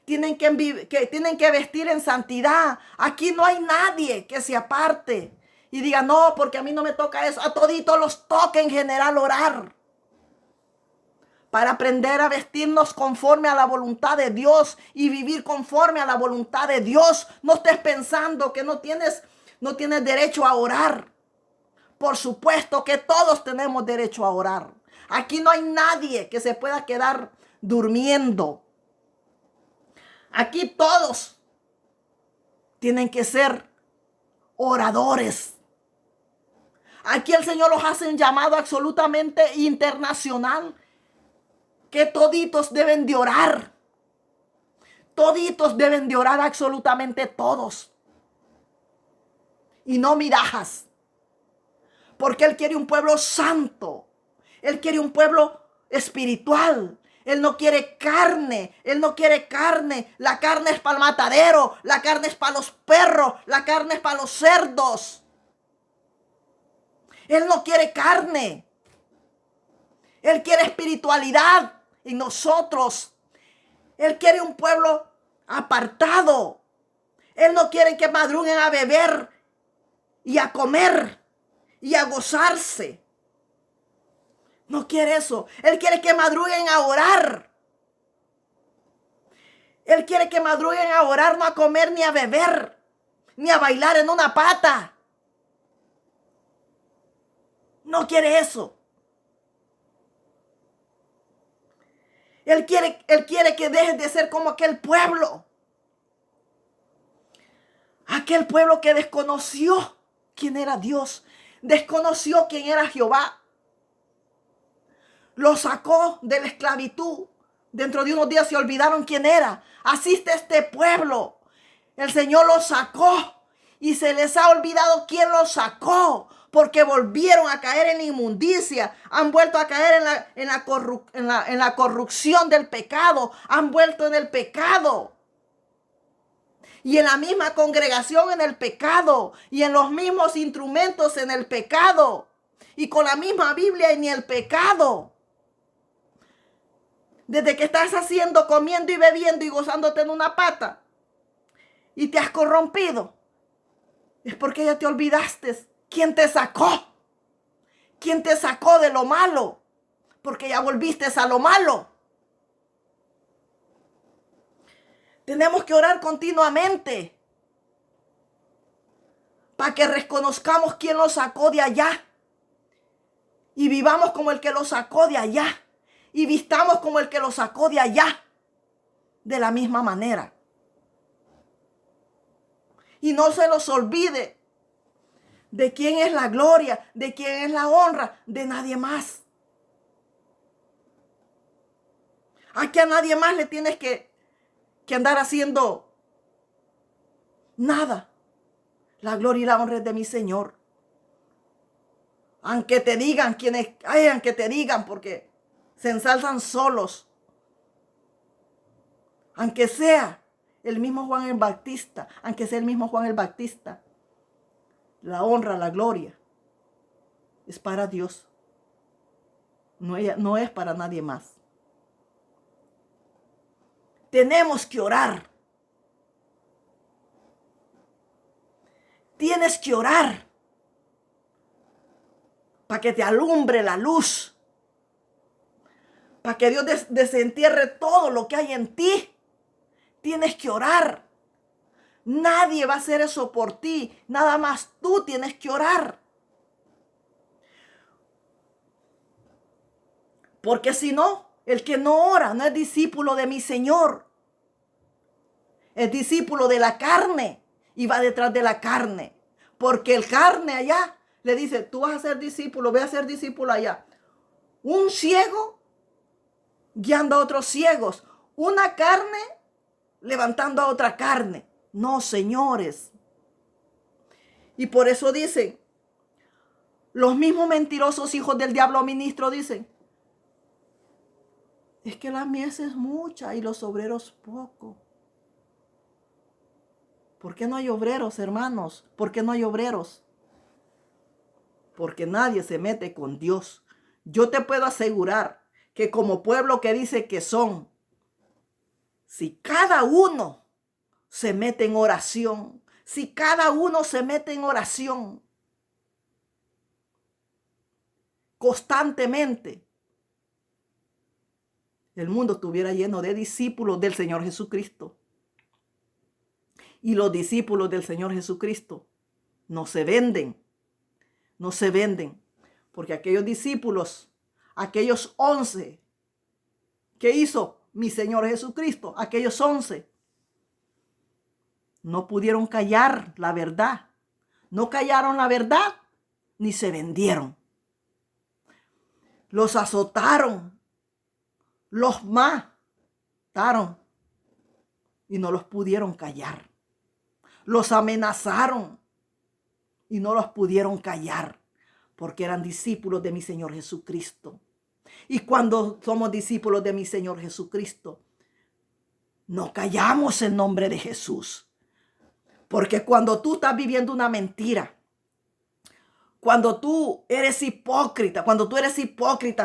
Tienen que vestir en santidad. Aquí no hay nadie que se aparte y diga, no, porque a mí no me toca eso. A toditos los toca en general orar. Para aprender a vestirnos conforme a la voluntad de Dios y vivir conforme a la voluntad de Dios. No estés pensando que no tienes derecho a orar. Por supuesto que todos tenemos derecho a orar. Aquí no hay nadie que se pueda quedar durmiendo. Aquí todos Tienen que ser oradores. Aquí el Señor los hace un llamado absolutamente internacional, que toditos deben de orar. Toditos deben de orar, absolutamente todos. Y no migajas. Porque Él quiere un pueblo santo. Él quiere un pueblo espiritual. Él no quiere carne. Él no quiere carne. La carne es para el matadero. La carne es para los perros. La carne es para los cerdos. Él no quiere carne. Él quiere espiritualidad en nosotros. Él quiere un pueblo apartado. Él no quiere que madruguen a beber y a comer y a gozarse. No quiere eso. Él quiere que madruguen a orar. Él quiere que madruguen a orar, no a comer ni a beber, ni a bailar en una pata. No quiere eso. Él quiere que dejes de ser como aquel pueblo. Aquel pueblo que desconoció quién era Dios. Desconoció quién era Jehová. Lo sacó de la esclavitud. Dentro de unos días se olvidaron quién era. Así está este pueblo. El Señor lo sacó y se les ha olvidado quién lo sacó, porque volvieron a caer en la inmundicia, han vuelto a caer en la corrupción del pecado, han vuelto en el pecado. Y en la misma congregación en el pecado, y en los mismos instrumentos en el pecado, y con la misma Biblia en el pecado. Desde que estás haciendo, comiendo y bebiendo y gozándote en una pata, y te has corrompido, es porque ya te olvidaste quién te sacó. ¿Quién te sacó de lo malo? Porque ya volviste a lo malo. Tenemos que orar continuamente para que reconozcamos quién lo sacó de allá y vivamos como el que lo sacó de allá y vistamos como el que lo sacó de allá, de la misma manera. Y no se los olvide de quién es la gloria, de quién es la honra, de nadie más. Aquí a nadie más le tienes que andar haciendo nada. La gloria y la honra es de mi Señor. Aunque te digan quienes, aunque te digan, porque se ensalzan solos. Aunque sea el mismo Juan el Bautista, aunque sea el mismo Juan el Bautista, la honra, la gloria es para Dios. No es para nadie más. Tenemos que orar. Tienes que orar para que te alumbre la luz, para que Dios desentierre todo lo que hay en ti. Tienes que orar. Nadie va a hacer eso por ti. Nada más tú tienes que orar. Porque si no, el que no ora no es discípulo de mi Señor. Es discípulo de la carne y va detrás de la carne. Porque el carne allá le dice, tú vas a ser discípulo, ve a ser discípulo allá. Un ciego guiando a otros ciegos. Una carne levantando a otra carne. No, señores. Y por eso dicen, los mismos mentirosos hijos del diablo ministro dicen, es que la mies es mucha y los obreros poco. ¿Por qué no hay obreros, hermanos? ¿Por qué no hay obreros? Porque nadie se mete con Dios. Yo te puedo asegurar que como pueblo que dice que son, si cada uno se mete en oración, si cada uno se mete en oración constantemente, el mundo estuviera lleno de discípulos del Señor Jesucristo. Y los discípulos del Señor Jesucristo no se venden, no se venden, porque aquellos discípulos, aquellos 11 que hizo mi Señor Jesucristo, aquellos 11, no pudieron callar la verdad. No callaron la verdad ni se vendieron. Los azotaron, los mataron y no los pudieron callar. Los amenazaron y no los pudieron callar porque eran discípulos de mi Señor Jesucristo. Y cuando somos discípulos de mi Señor Jesucristo, no callamos el nombre de Jesús. Porque cuando tú estás viviendo una mentira, cuando tú eres hipócrita,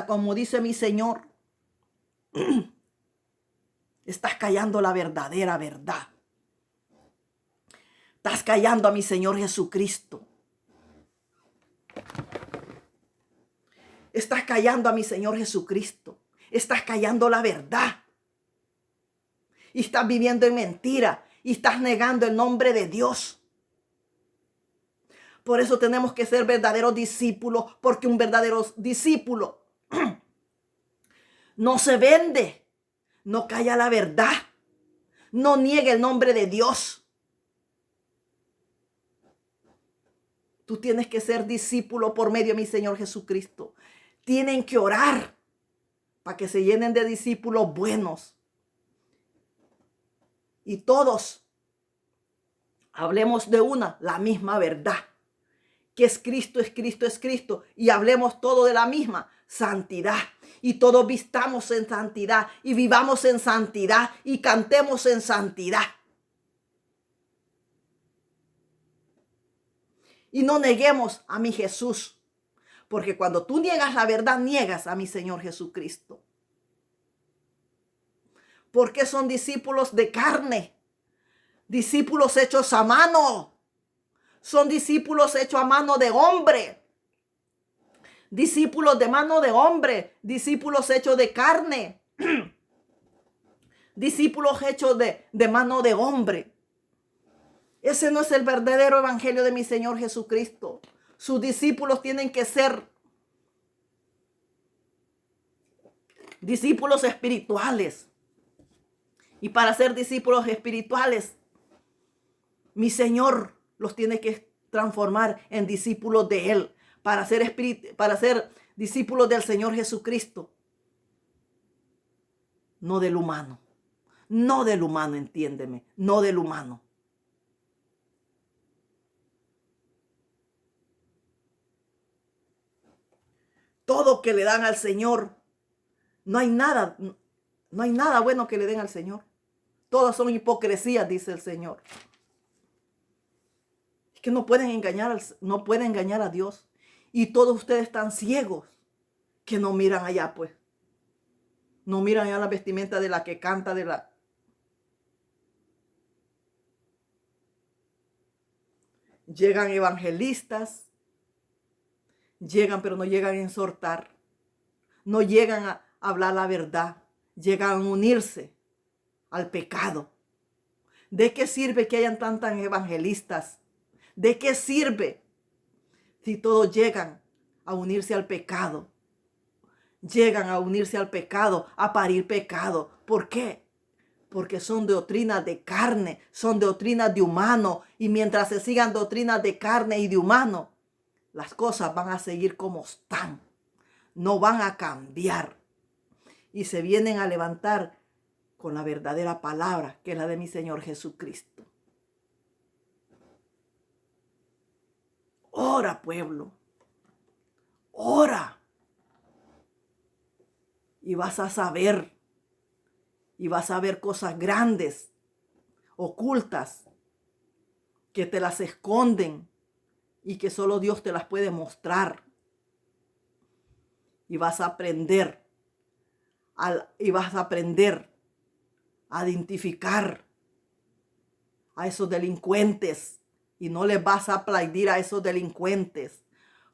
como dice mi Señor, estás callando la verdadera verdad. Estás callando a mi Señor Jesucristo. Estás callando a mi Señor Jesucristo. Estás callando la verdad. Y estás viviendo en mentira. Y estás negando el nombre de Dios. Por eso tenemos que ser verdaderos discípulos. Porque un verdadero discípulo no se vende. No calla la verdad. No niega el nombre de Dios. Tú tienes que ser discípulo por medio de mi Señor Jesucristo. Tienen que orar para que se llenen de discípulos buenos. Y todos hablemos de la misma verdad. Que es Cristo, es Cristo, es Cristo. Y hablemos todo de la misma santidad. Y todos vistamos en santidad. Y vivamos en santidad. Y cantemos en santidad. Y no neguemos a mi Jesús. Porque cuando tú niegas la verdad, niegas a mi Señor Jesucristo. Porque son discípulos de carne. Discípulos hechos a mano. Son discípulos hechos a mano de hombre. Discípulos de mano de hombre. Discípulos hechos de carne. Discípulos hechos de mano de hombre. Ese no es el verdadero evangelio de mi Señor Jesucristo. Sus discípulos tienen que ser discípulos espirituales. Y para ser discípulos espirituales, mi Señor los tiene que transformar en discípulos de Él. Para ser discípulos del Señor Jesucristo. No del humano. No del humano, entiéndeme. No del humano. Todo que le dan al Señor, no hay nada bueno que le den al Señor. Todas son hipocresías, dice el Señor. Es que no pueden engañar a Dios. Y todos ustedes están ciegos que no miran allá, pues. No miran allá la vestimenta de la que canta, Llegan evangelistas. Llegan, pero no llegan a exhortar. No llegan a hablar la verdad. Llegan a unirse al pecado. ¿De qué sirve que hayan tantos evangelistas? ¿De qué sirve si todos llegan a unirse al pecado? Llegan a unirse al pecado, a parir pecado. ¿Por qué? Porque son doctrinas de carne, son doctrinas de humano. Y mientras se sigan doctrinas de carne y de humano, las cosas van a seguir como están. No van a cambiar. Y se vienen a levantar con la verdadera palabra, que es la de mi Señor Jesucristo. Ora, pueblo. Ora. Y vas a saber. Y vas a ver cosas grandes, ocultas, que te las esconden. Y que solo Dios te las puede mostrar. Y vas a aprender. A identificar a esos delincuentes. Y no les vas a aplaudir a esos delincuentes.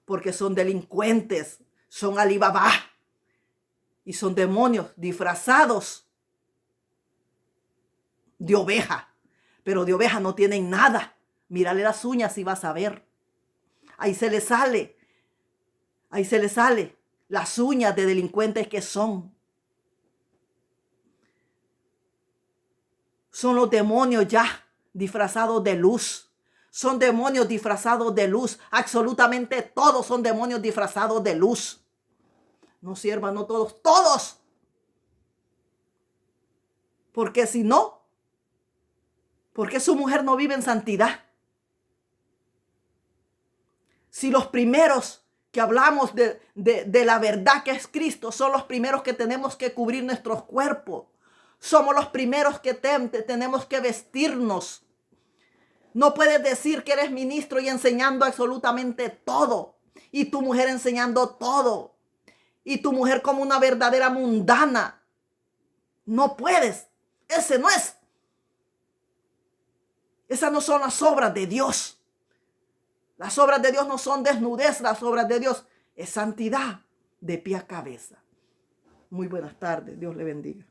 Porque son delincuentes. Son Alibaba. Y son demonios disfrazados de oveja. Pero de oveja no tienen nada. Mírale las uñas y vas a ver. Ahí se le sale las uñas de delincuentes que son. Son los demonios ya disfrazados de luz. Son demonios disfrazados de luz. Absolutamente todos son demonios disfrazados de luz. No, sierva, no todos, todos. Porque si no, ¿por qué su mujer no vive en santidad? Si los primeros que hablamos de la verdad que es Cristo son los primeros que tenemos que cubrir nuestros cuerpos. Somos los primeros que tenemos que vestirnos. No puedes decir que eres ministro y enseñando absolutamente todo. Y tu mujer enseñando todo. Y tu mujer como una verdadera mundana. No puedes. Ese no es. Esas no son las obras de Dios. Las obras de Dios no son desnudez. Las obras de Dios es santidad de pie a cabeza. Muy buenas tardes. Dios le bendiga.